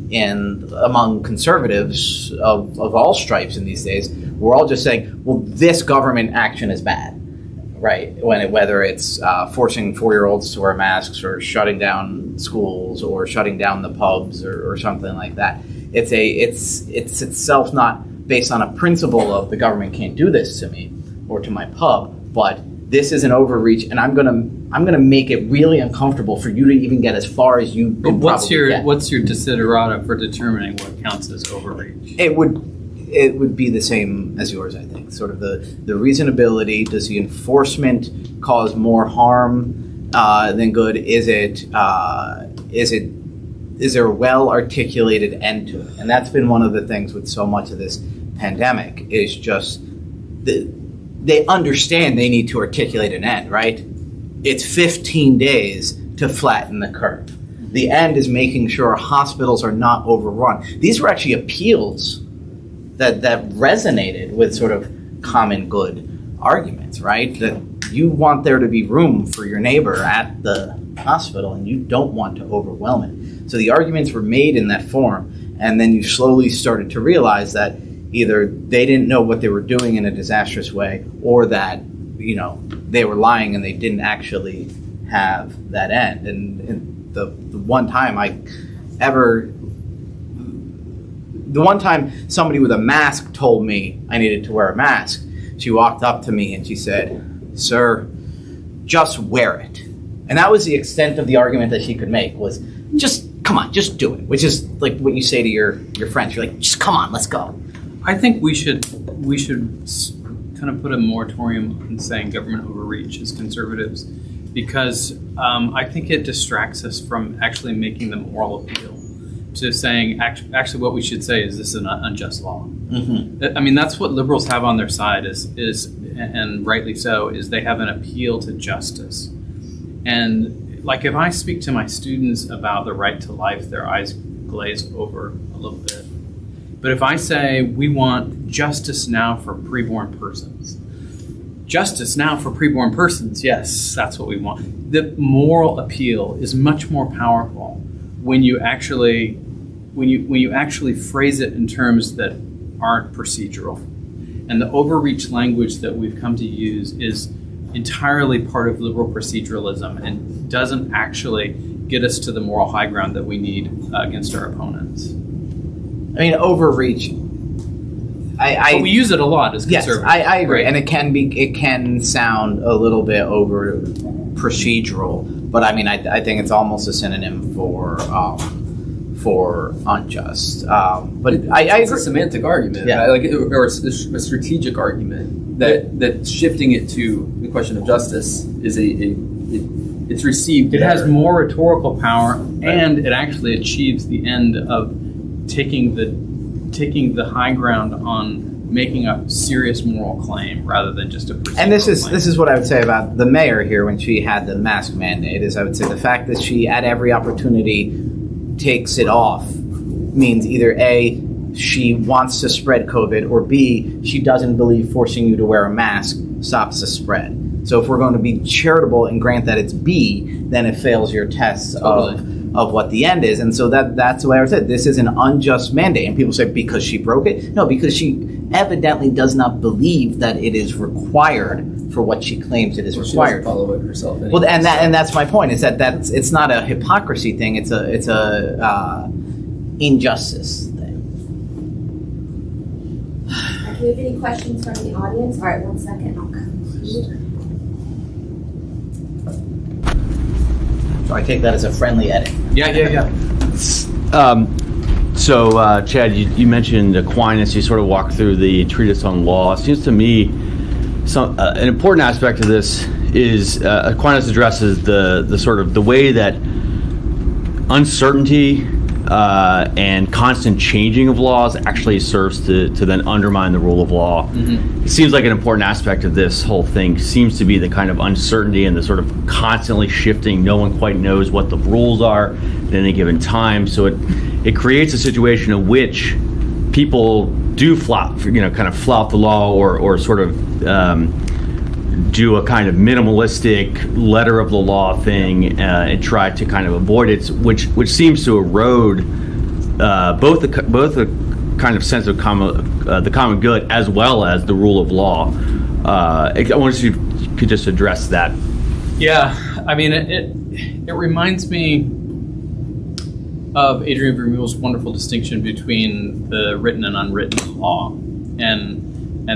Speaker 4: among conservatives of all stripes in these days, we're all just saying, well, this government action is bad, right? Whether it's forcing 4-year-olds to wear masks, or shutting down schools, or shutting down the pubs, or something like that. It's itself not based on a principle of the government can't do this to me or to my pub, but this is an overreach, and I'm gonna make it really uncomfortable for you to even get as far as you could
Speaker 3: What's
Speaker 4: probably
Speaker 3: your desiderata for determining what counts as overreach?
Speaker 4: It would be the same as yours, I think. Sort of the reasonability. Does the enforcement cause more harm than good? Is there a well-articulated end to it? And that's been one of the things with so much of this pandemic, is just they understand they need to articulate an end, right? It's 15 days to flatten the curve. The end is making sure hospitals are not overrun. These were actually appeals that resonated with sort of common good arguments, right? That you want there to be room for your neighbor at the hospital, and you don't want to overwhelm it. So the arguments were made in that form, and then you slowly started to realize that either they didn't know what they were doing in a disastrous way, or that, you know, they were lying and they didn't actually have that end. And the one time somebody with a mask told me I needed to wear a mask, she walked up to me and she said, "Sir, just wear it." And that was the extent of the argument that she could make, was just, come on, just do it. Which is like what you say to your friends. You're like, just come on, let's go.
Speaker 3: I think we should kind of put a moratorium on saying government overreach as conservatives, because I think it distracts us from actually making the moral appeal to saying, actually what we should say is, this is an unjust law. Mm-hmm. I mean, that's what liberals have on their side, is and rightly so, is they have an appeal to justice. And like, if I speak to my students about the right to life, their eyes glaze over a little bit. But if I say, we want justice now for preborn persons, justice now for preborn persons, yes, that's what we want. The moral appeal is much more powerful when you actually phrase it in terms that aren't procedural. And the overreach language that we've come to use is entirely part of liberal proceduralism and doesn't actually get us to the moral high ground that we need against our opponents.
Speaker 4: I mean, overreach.
Speaker 3: But we use it a lot as conservatives.
Speaker 4: Yes, I agree, and it can sound a little bit over procedural, but I mean, I think it's almost a synonym for unjust. But
Speaker 2: it's a semantic argument,
Speaker 4: yeah.
Speaker 2: Right? Or a strategic argument that shifting it to the question of justice is it's received.
Speaker 3: It has more rhetorical power, and it actually achieves the end of taking the high ground on making a serious moral claim rather than just a procedural
Speaker 4: And this
Speaker 3: claim.
Speaker 4: is what I would say about the mayor here when she had the mask mandate, is I would say the fact that she at every opportunity takes it off means either A, she wants to spread COVID, or B, she doesn't believe forcing you to wear a mask stops the spread. So if we're going to be charitable and grant that it's B, then it fails your tests of what the end is. And so that's the way I would say it. This is an unjust mandate. And people say, because she broke it? No, because she evidently does not believe that it is required for what she claims it is required.
Speaker 2: She doesn't follow it herself anyway.
Speaker 4: Well, and that's my point, is that it's not a hypocrisy thing. It's a injustice thing.
Speaker 1: Do we have any questions from the audience? All right, 1 second. I'll conclude.
Speaker 4: So I take that as a friendly edit.
Speaker 3: Yeah.
Speaker 5: So, Chad, you mentioned Aquinas. You sort of walked through the treatise on law. It seems to me an important aspect of this is Aquinas addresses the sort of the way that uncertainty and constant changing of laws actually serves to then undermine the rule of law. Mm-hmm. It seems like an important aspect of this whole thing seems to be the kind of uncertainty and the sort of constantly shifting. No one quite knows what the rules are at any given time. So it creates a situation in which people do kind of flout the law or sort of do a kind of minimalistic letter of the law thing and try to kind of avoid it, which seems to erode both the kind of sense of the common good as well as the rule of law. I wonder if you could just address that.
Speaker 3: Yeah, I mean, it reminds me of Adrian Vermeule's wonderful distinction between the written and unwritten law, and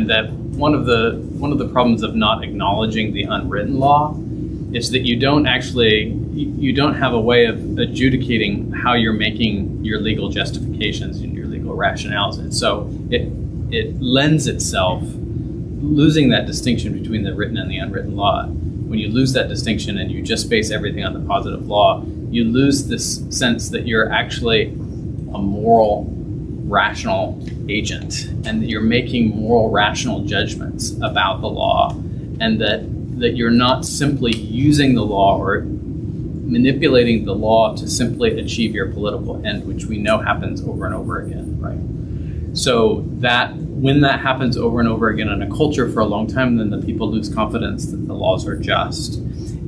Speaker 3: that one of the problems of not acknowledging the unwritten law is that you don't have a way of adjudicating how you're making your legal justifications and your legal rationales, and so it lends itself, losing that distinction between the written and the unwritten law. When you lose that distinction and you just base everything on the positive law, you lose this sense that you're actually a moral, rational agent, and that you're making moral, rational judgments about the law, and that you're not simply using the law or manipulating the law to simply achieve your political end, which we know happens over and over again, right? So that when that happens over and over again in a culture for a long time, then the people lose confidence that the laws are just.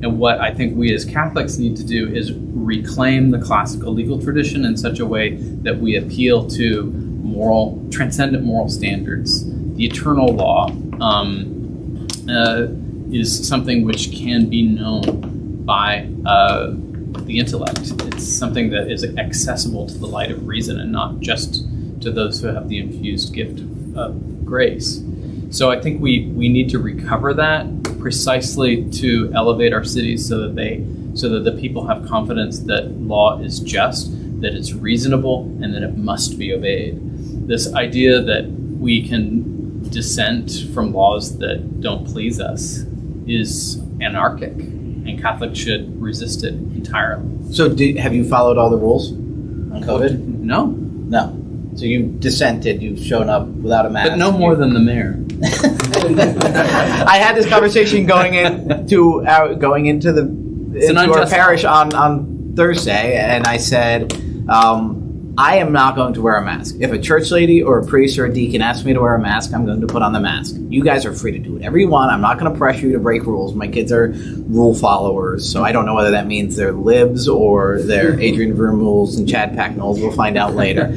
Speaker 3: And what I think we as Catholics need to do is reclaim the classical legal tradition in such a way that we appeal to transcendent moral standards. The eternal law is something which can be known by the intellect. It's something that is accessible to the light of reason and not just to those who have the infused gift of grace. So I think we need to recover that precisely to elevate our cities so that the people have confidence that law is just, that it's reasonable, and that it must be obeyed. This idea that we can dissent from laws that don't please us is anarchic, and Catholics should resist it entirely.
Speaker 4: So have you followed all the rules on COVID?
Speaker 3: No.
Speaker 4: No. So you dissented, you've shown up without a mask.
Speaker 3: But no more than the mayor.
Speaker 4: I had this conversation going into our parish on Thursday, and I said, I am not going to wear a mask. If a church lady or a priest or a deacon asks me to wear a mask, I'm going to put on the mask. You guys are free to do whatever you want. I'm not going to pressure you to break rules. My kids are rule followers, so I don't know whether that means they're libs or they're Adrian Vermeules and Chad Packnells. We'll find out later.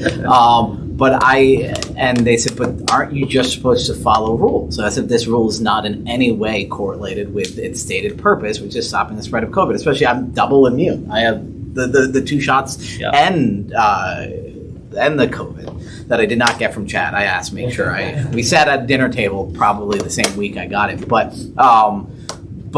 Speaker 4: And they said, but aren't you just supposed to follow rules? As if this rule is not in any way correlated with its stated purpose, which is stopping the spread of COVID. Especially, I'm double immune. I have the 2 shots and the COVID that I did not get from Chad. I asked, make sure we sat at a dinner table probably the same week I got it, but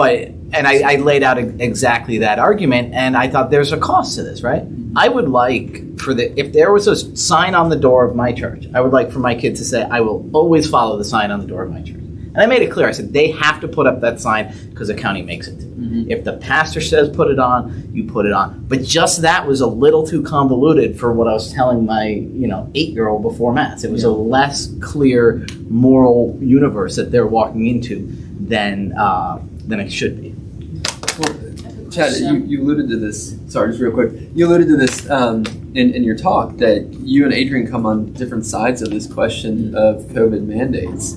Speaker 4: I laid out exactly that argument, and I thought there's a cost to this, right? I would like if there was a sign on the door of my church, I would like for my kids to say, I will always follow the sign on the door of my church. And I made it clear. I said, they have to put up that sign because the county makes it. Mm-hmm. If the pastor says put it on, you put it on. But just that was a little too convoluted for what I was telling my 8-year-old before Mass. It was a less clear moral universe that they're walking into than it should be.
Speaker 2: Well, Chad, you alluded to this. Sorry, just real quick. You alluded to this in your talk that you and Adrian come on different sides of this question of COVID mandates.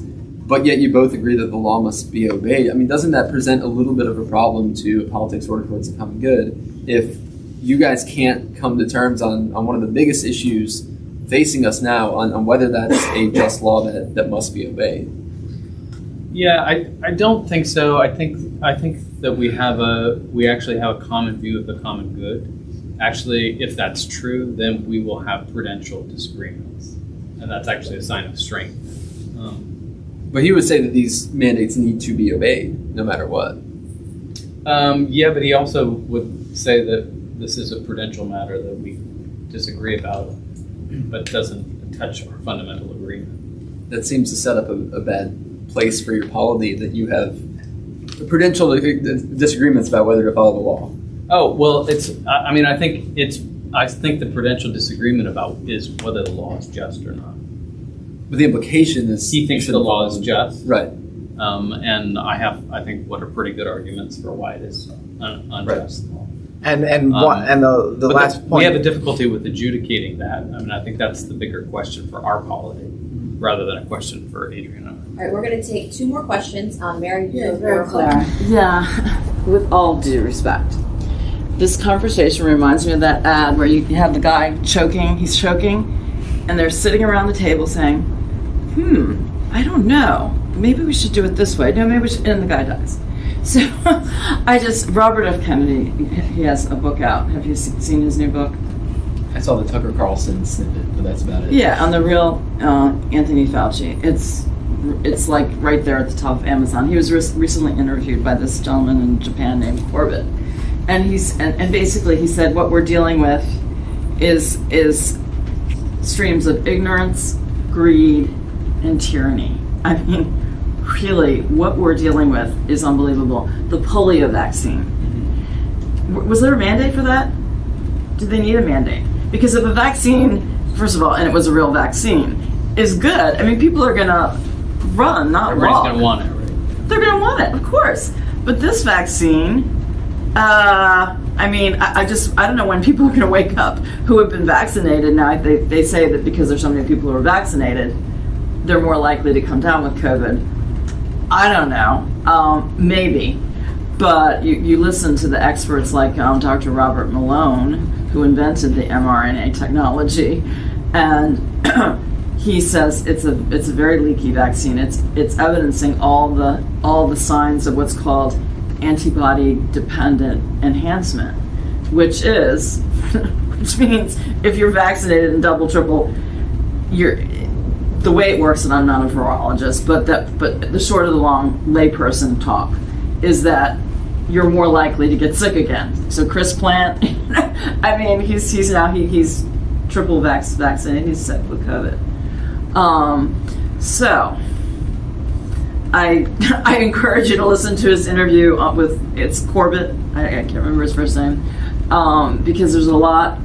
Speaker 2: But yet you both agree that the law must be obeyed. I mean, doesn't that present a little bit of a problem to politics ordered towards the common good if you guys can't come to terms on one of the biggest issues facing us now on whether that's a just law that must be obeyed?
Speaker 3: Yeah, I don't think so. I think that we actually have a common view of the common good. Actually, if that's true, then we will have prudential disagreements, and that's actually a sign of strength.
Speaker 2: But he would say that these mandates need to be obeyed no matter what.
Speaker 3: Yeah, but he also would say that this is a prudential matter that we disagree about, but doesn't touch our fundamental agreement.
Speaker 2: That seems to set up a bad place for your polity, that you have prudential disagreements about whether to follow the law.
Speaker 3: Oh, well, I think the prudential disagreement about is whether the law is just or not.
Speaker 2: But the implication is
Speaker 3: he thinks the law is just,
Speaker 2: right?
Speaker 3: And I think what are pretty good arguments for why it is unjust.
Speaker 2: Right.
Speaker 4: And the last point,
Speaker 3: we have a difficulty with adjudicating that. I mean, I think that's the bigger question for our polity. rather than a question for Adriana.
Speaker 1: All right, we're going to take 2 more questions. Mary,
Speaker 6: Very clear. Yeah, with all due respect. This conversation reminds me of that ad where you have the guy choking, he's choking, and they're sitting around the table saying, I don't know, maybe we should do it this way. No, maybe we should, and the guy dies. So Robert F. Kennedy, he has a book out. Have you seen his new book?
Speaker 2: I saw the Tucker Carlson snippet, but that's about it.
Speaker 6: Yeah, on the real Anthony Fauci. It's like right there at the top of Amazon. He was recently interviewed by this gentleman in Japan named Corbett. And and basically he said what we're dealing with is streams of ignorance, greed, and tyranny. I mean, really, what we're dealing with is unbelievable. The polio vaccine. Was there a mandate for that? Did they need a mandate? Because if a vaccine, first of all, and it was a real vaccine, is good, I mean, people are going to run, not
Speaker 3: Everybody's
Speaker 6: walk.
Speaker 3: going to want it, right?
Speaker 6: They're going to want it, of course. But this vaccine, I mean, I don't know when people are going to wake up who have been vaccinated. Now, they say that because there's so many people who are vaccinated, they're more likely to come down with COVID. I don't know. Maybe. But you listen to the experts like Dr. Robert Malone, who invented the mRNA technology, and he says it's a very leaky vaccine. It's evidencing all the signs of what's called antibody-dependent enhancement, which means if you're vaccinated in double, triple, the way it works, and I'm not a virologist, but the short of the long layperson talk is that you're more likely to get sick again. So Chris Plant, I mean, he's triple vaccinated. He's sick with COVID. So I encourage you to listen to his interview it's Corbett. I can't remember his first name, because there's a lot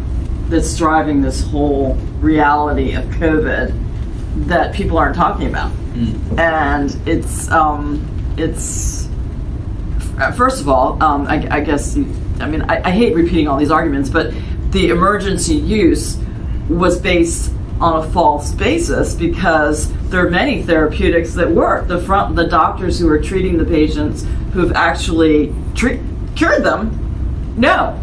Speaker 6: that's driving this whole reality of COVID that people aren't talking about, and it's first of all, I guess, I hate repeating all these arguments, but the emergency use was based on a false basis because there are many therapeutics that work. The doctors who are treating the patients who've actually cured them, no.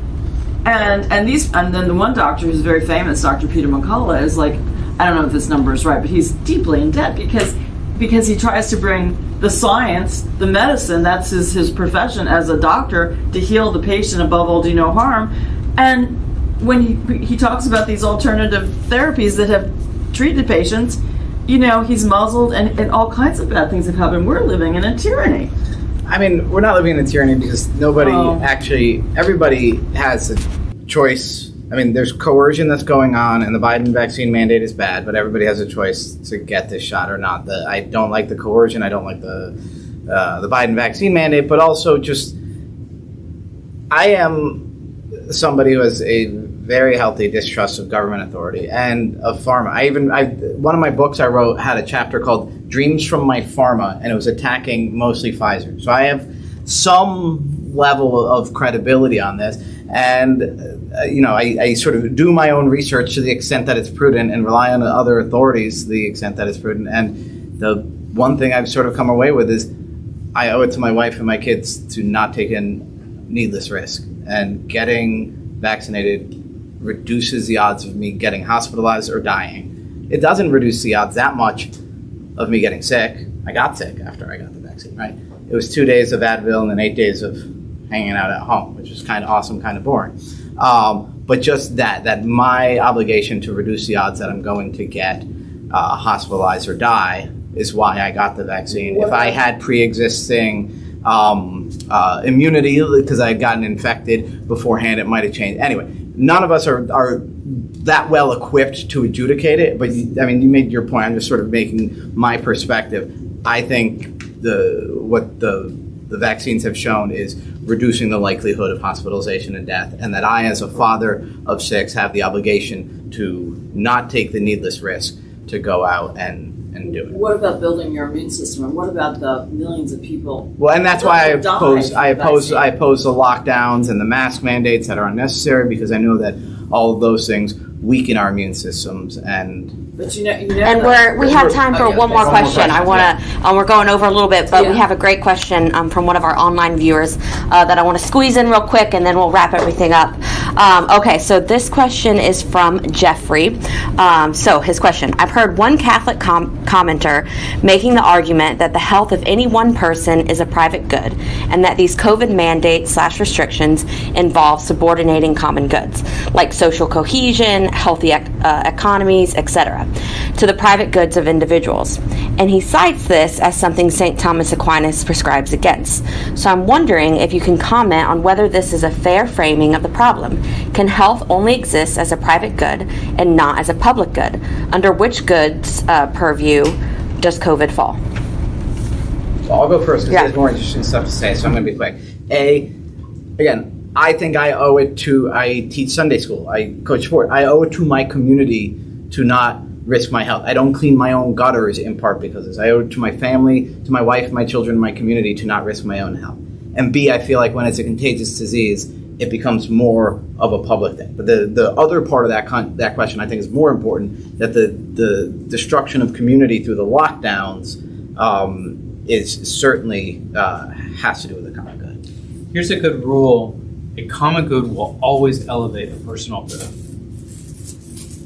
Speaker 6: And then the one doctor who's very famous, Dr. Peter McCullough, is like, I don't know if this number is right, but he's deeply in debt because he tries to bring the science, the medicine, that's his profession as a doctor, to heal the patient, above all do no harm. And when he talks about these alternative therapies that have treated patients, he's muzzled, and all kinds of bad things have happened. We're living in a tyranny.
Speaker 4: I mean, we're not living in a tyranny because everybody has a choice. I mean, there's coercion that's going on, and the Biden vaccine mandate is bad, but everybody has a choice to get this shot or not. I don't like the coercion. I don't like the Biden vaccine mandate, but also I am somebody who has a very healthy distrust of government authority and of pharma. One of my books I wrote had a chapter called Dreams from My Pharma, and it was attacking mostly Pfizer. So I have some level of credibility on this. And, I sort of do my own research to the extent that it's prudent and rely on other authorities to the extent that it's prudent. And the one thing I've sort of come away with is I owe it to my wife and my kids to not take in needless risk. And getting vaccinated reduces the odds of me getting hospitalized or dying. It doesn't reduce the odds that much of me getting sick. I got sick after I got the vaccine, right? It was 2 days of Advil and then 8 days of hanging out at home, which is kind of awesome, kind of boring. But just that my obligation to reduce the odds that I'm going to get hospitalized or die is why I got the vaccine. If I had pre-existing immunity because I had gotten infected beforehand, it might have changed. Anyway, none of us are that well equipped to adjudicate it, but you made your point. I'm just sort of making my perspective. I think what the vaccines have shown is reducing the likelihood of hospitalization and death, and that I, as a father of 6, have the obligation to not take the needless risk to go out and do it.
Speaker 6: What about building your immune system, and what about the millions of people?
Speaker 4: Well, and that's why I oppose the lockdowns and the mask mandates that are unnecessary, because I know that all of those things weaken our immune systems. And
Speaker 6: But you never
Speaker 1: And we have time for one more question. I want to, we're going over a little bit, but we have a great question from one of our online viewers that I want to squeeze in real quick, and then we'll wrap everything up. Okay, so this question is from Jeffrey. So his question: I've heard one Catholic commenter making the argument that the health of any one person is a private good, and that these COVID mandates/restrictions involve subordinating common goods, like social cohesion, healthy economies, etc., to the private goods of individuals. And he cites this as something St. Thomas Aquinas prescribes against. So I'm wondering if you can comment on whether this is a fair framing of the problem. Can health only exist as a private good and not as a public good? Under which goods purview does COVID fall?
Speaker 4: So I'll go first because there's more interesting stuff to say, so I'm going to be quick. Again, I think I owe it to, I teach Sunday school, I coach sport, I owe it to my community to not risk my health. I don't clean my own gutters in part because of this. I owe it to my family, to my wife, my children, my community to not risk my own health. And B, I feel like when it's a contagious disease, it becomes more of a public thing. But the other part of that question I think is more important, that the destruction of community through the lockdowns is certainly has to do with the common good.
Speaker 3: Here's a good rule. A common good will always elevate a personal good.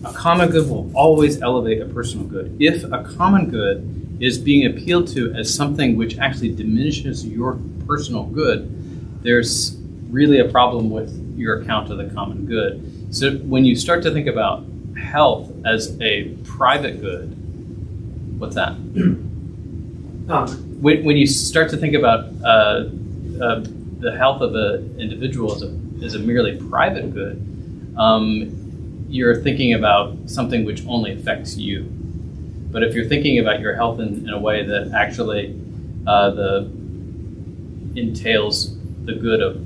Speaker 3: A common good will always elevate a personal good. If a common good is being appealed to as something which actually diminishes your personal good, there's really a problem with your account of the common good. So when you start to think about health as a private good, what's that? When you start to think about the health of an individual as a merely private good, you're thinking about something which only affects you. But if you're thinking about your health in a way that actually entails the good of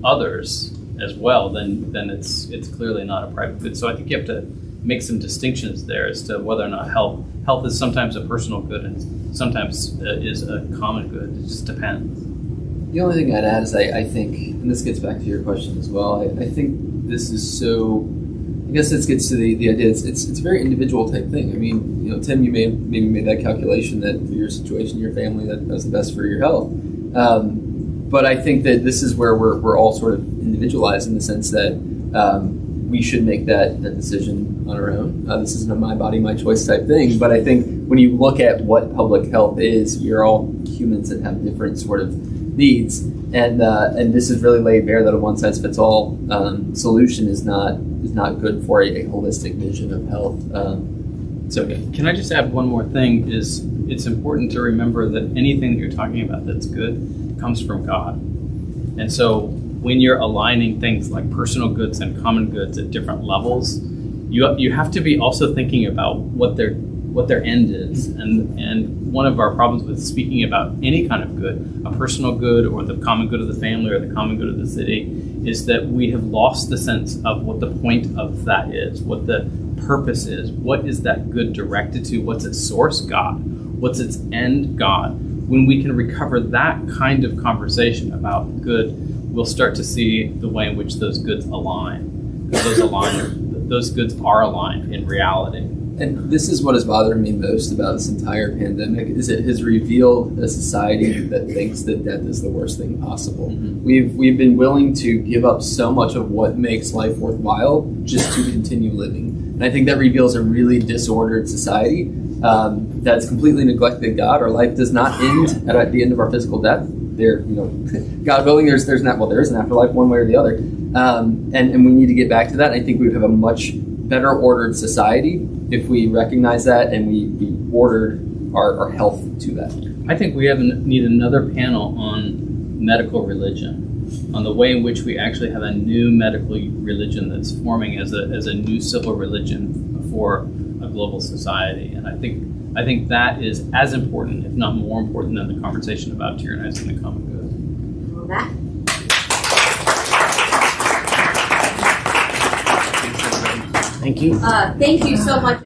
Speaker 3: others as well, then it's clearly not a private good. So I think you have to make some distinctions there as to whether or not health is sometimes a personal good and sometimes is a common good. It just depends.
Speaker 2: The only thing I'd add is I think, and this gets back to your question as well, I think this is so, I guess this gets to the idea, it's a very individual type thing. I mean, Tim, you maybe made that calculation that for your situation, your family, that's the best for your health. But I think that this is where we're all sort of individualized in the sense that we should make that decision on our own. This isn't a my body, my choice type thing, but I think when you look at what public health is, you're all humans that have different sort of needs, and this is really laid bare that a one size fits all solution is not good for a holistic vision of health. So
Speaker 3: can I just add one more thing? Is it's important to remember that anything that you're talking about that's good comes from God, and so when you're aligning things like personal goods and common goods at different levels, you have to be also thinking about what their end is. And one of our problems with speaking about any kind of good, a personal good or the common good of the family or the common good of the city, is that we have lost the sense of what the point of that is, what the purpose is, what is that good directed to, what's its source, God, what's its end, God. When we can recover that kind of conversation about good, we'll start to see the way in which those goods align. Because those goods are aligned in reality.
Speaker 2: And this is what has bothered me most about this entire pandemic, is it has revealed a society that thinks that death is the worst thing possible. Mm-hmm. We've been willing to give up so much of what makes life worthwhile just to continue living. And I think that reveals a really disordered society that's completely neglected God. Our life does not end at the end of our physical death. There, God willing, there is an afterlife one way or the other. And we need to get back to that. And I think we would have a much better ordered society if we recognize that and we ordered our health to that.
Speaker 3: I think we need another panel on medical religion, on the way in which we actually have a new medical religion that's forming as a new civil religion for a global society. And I think that is as important, if not more important, than the conversation about tyrannizing the common good.
Speaker 1: Well, that.
Speaker 4: Thank you.
Speaker 1: Thank you so much.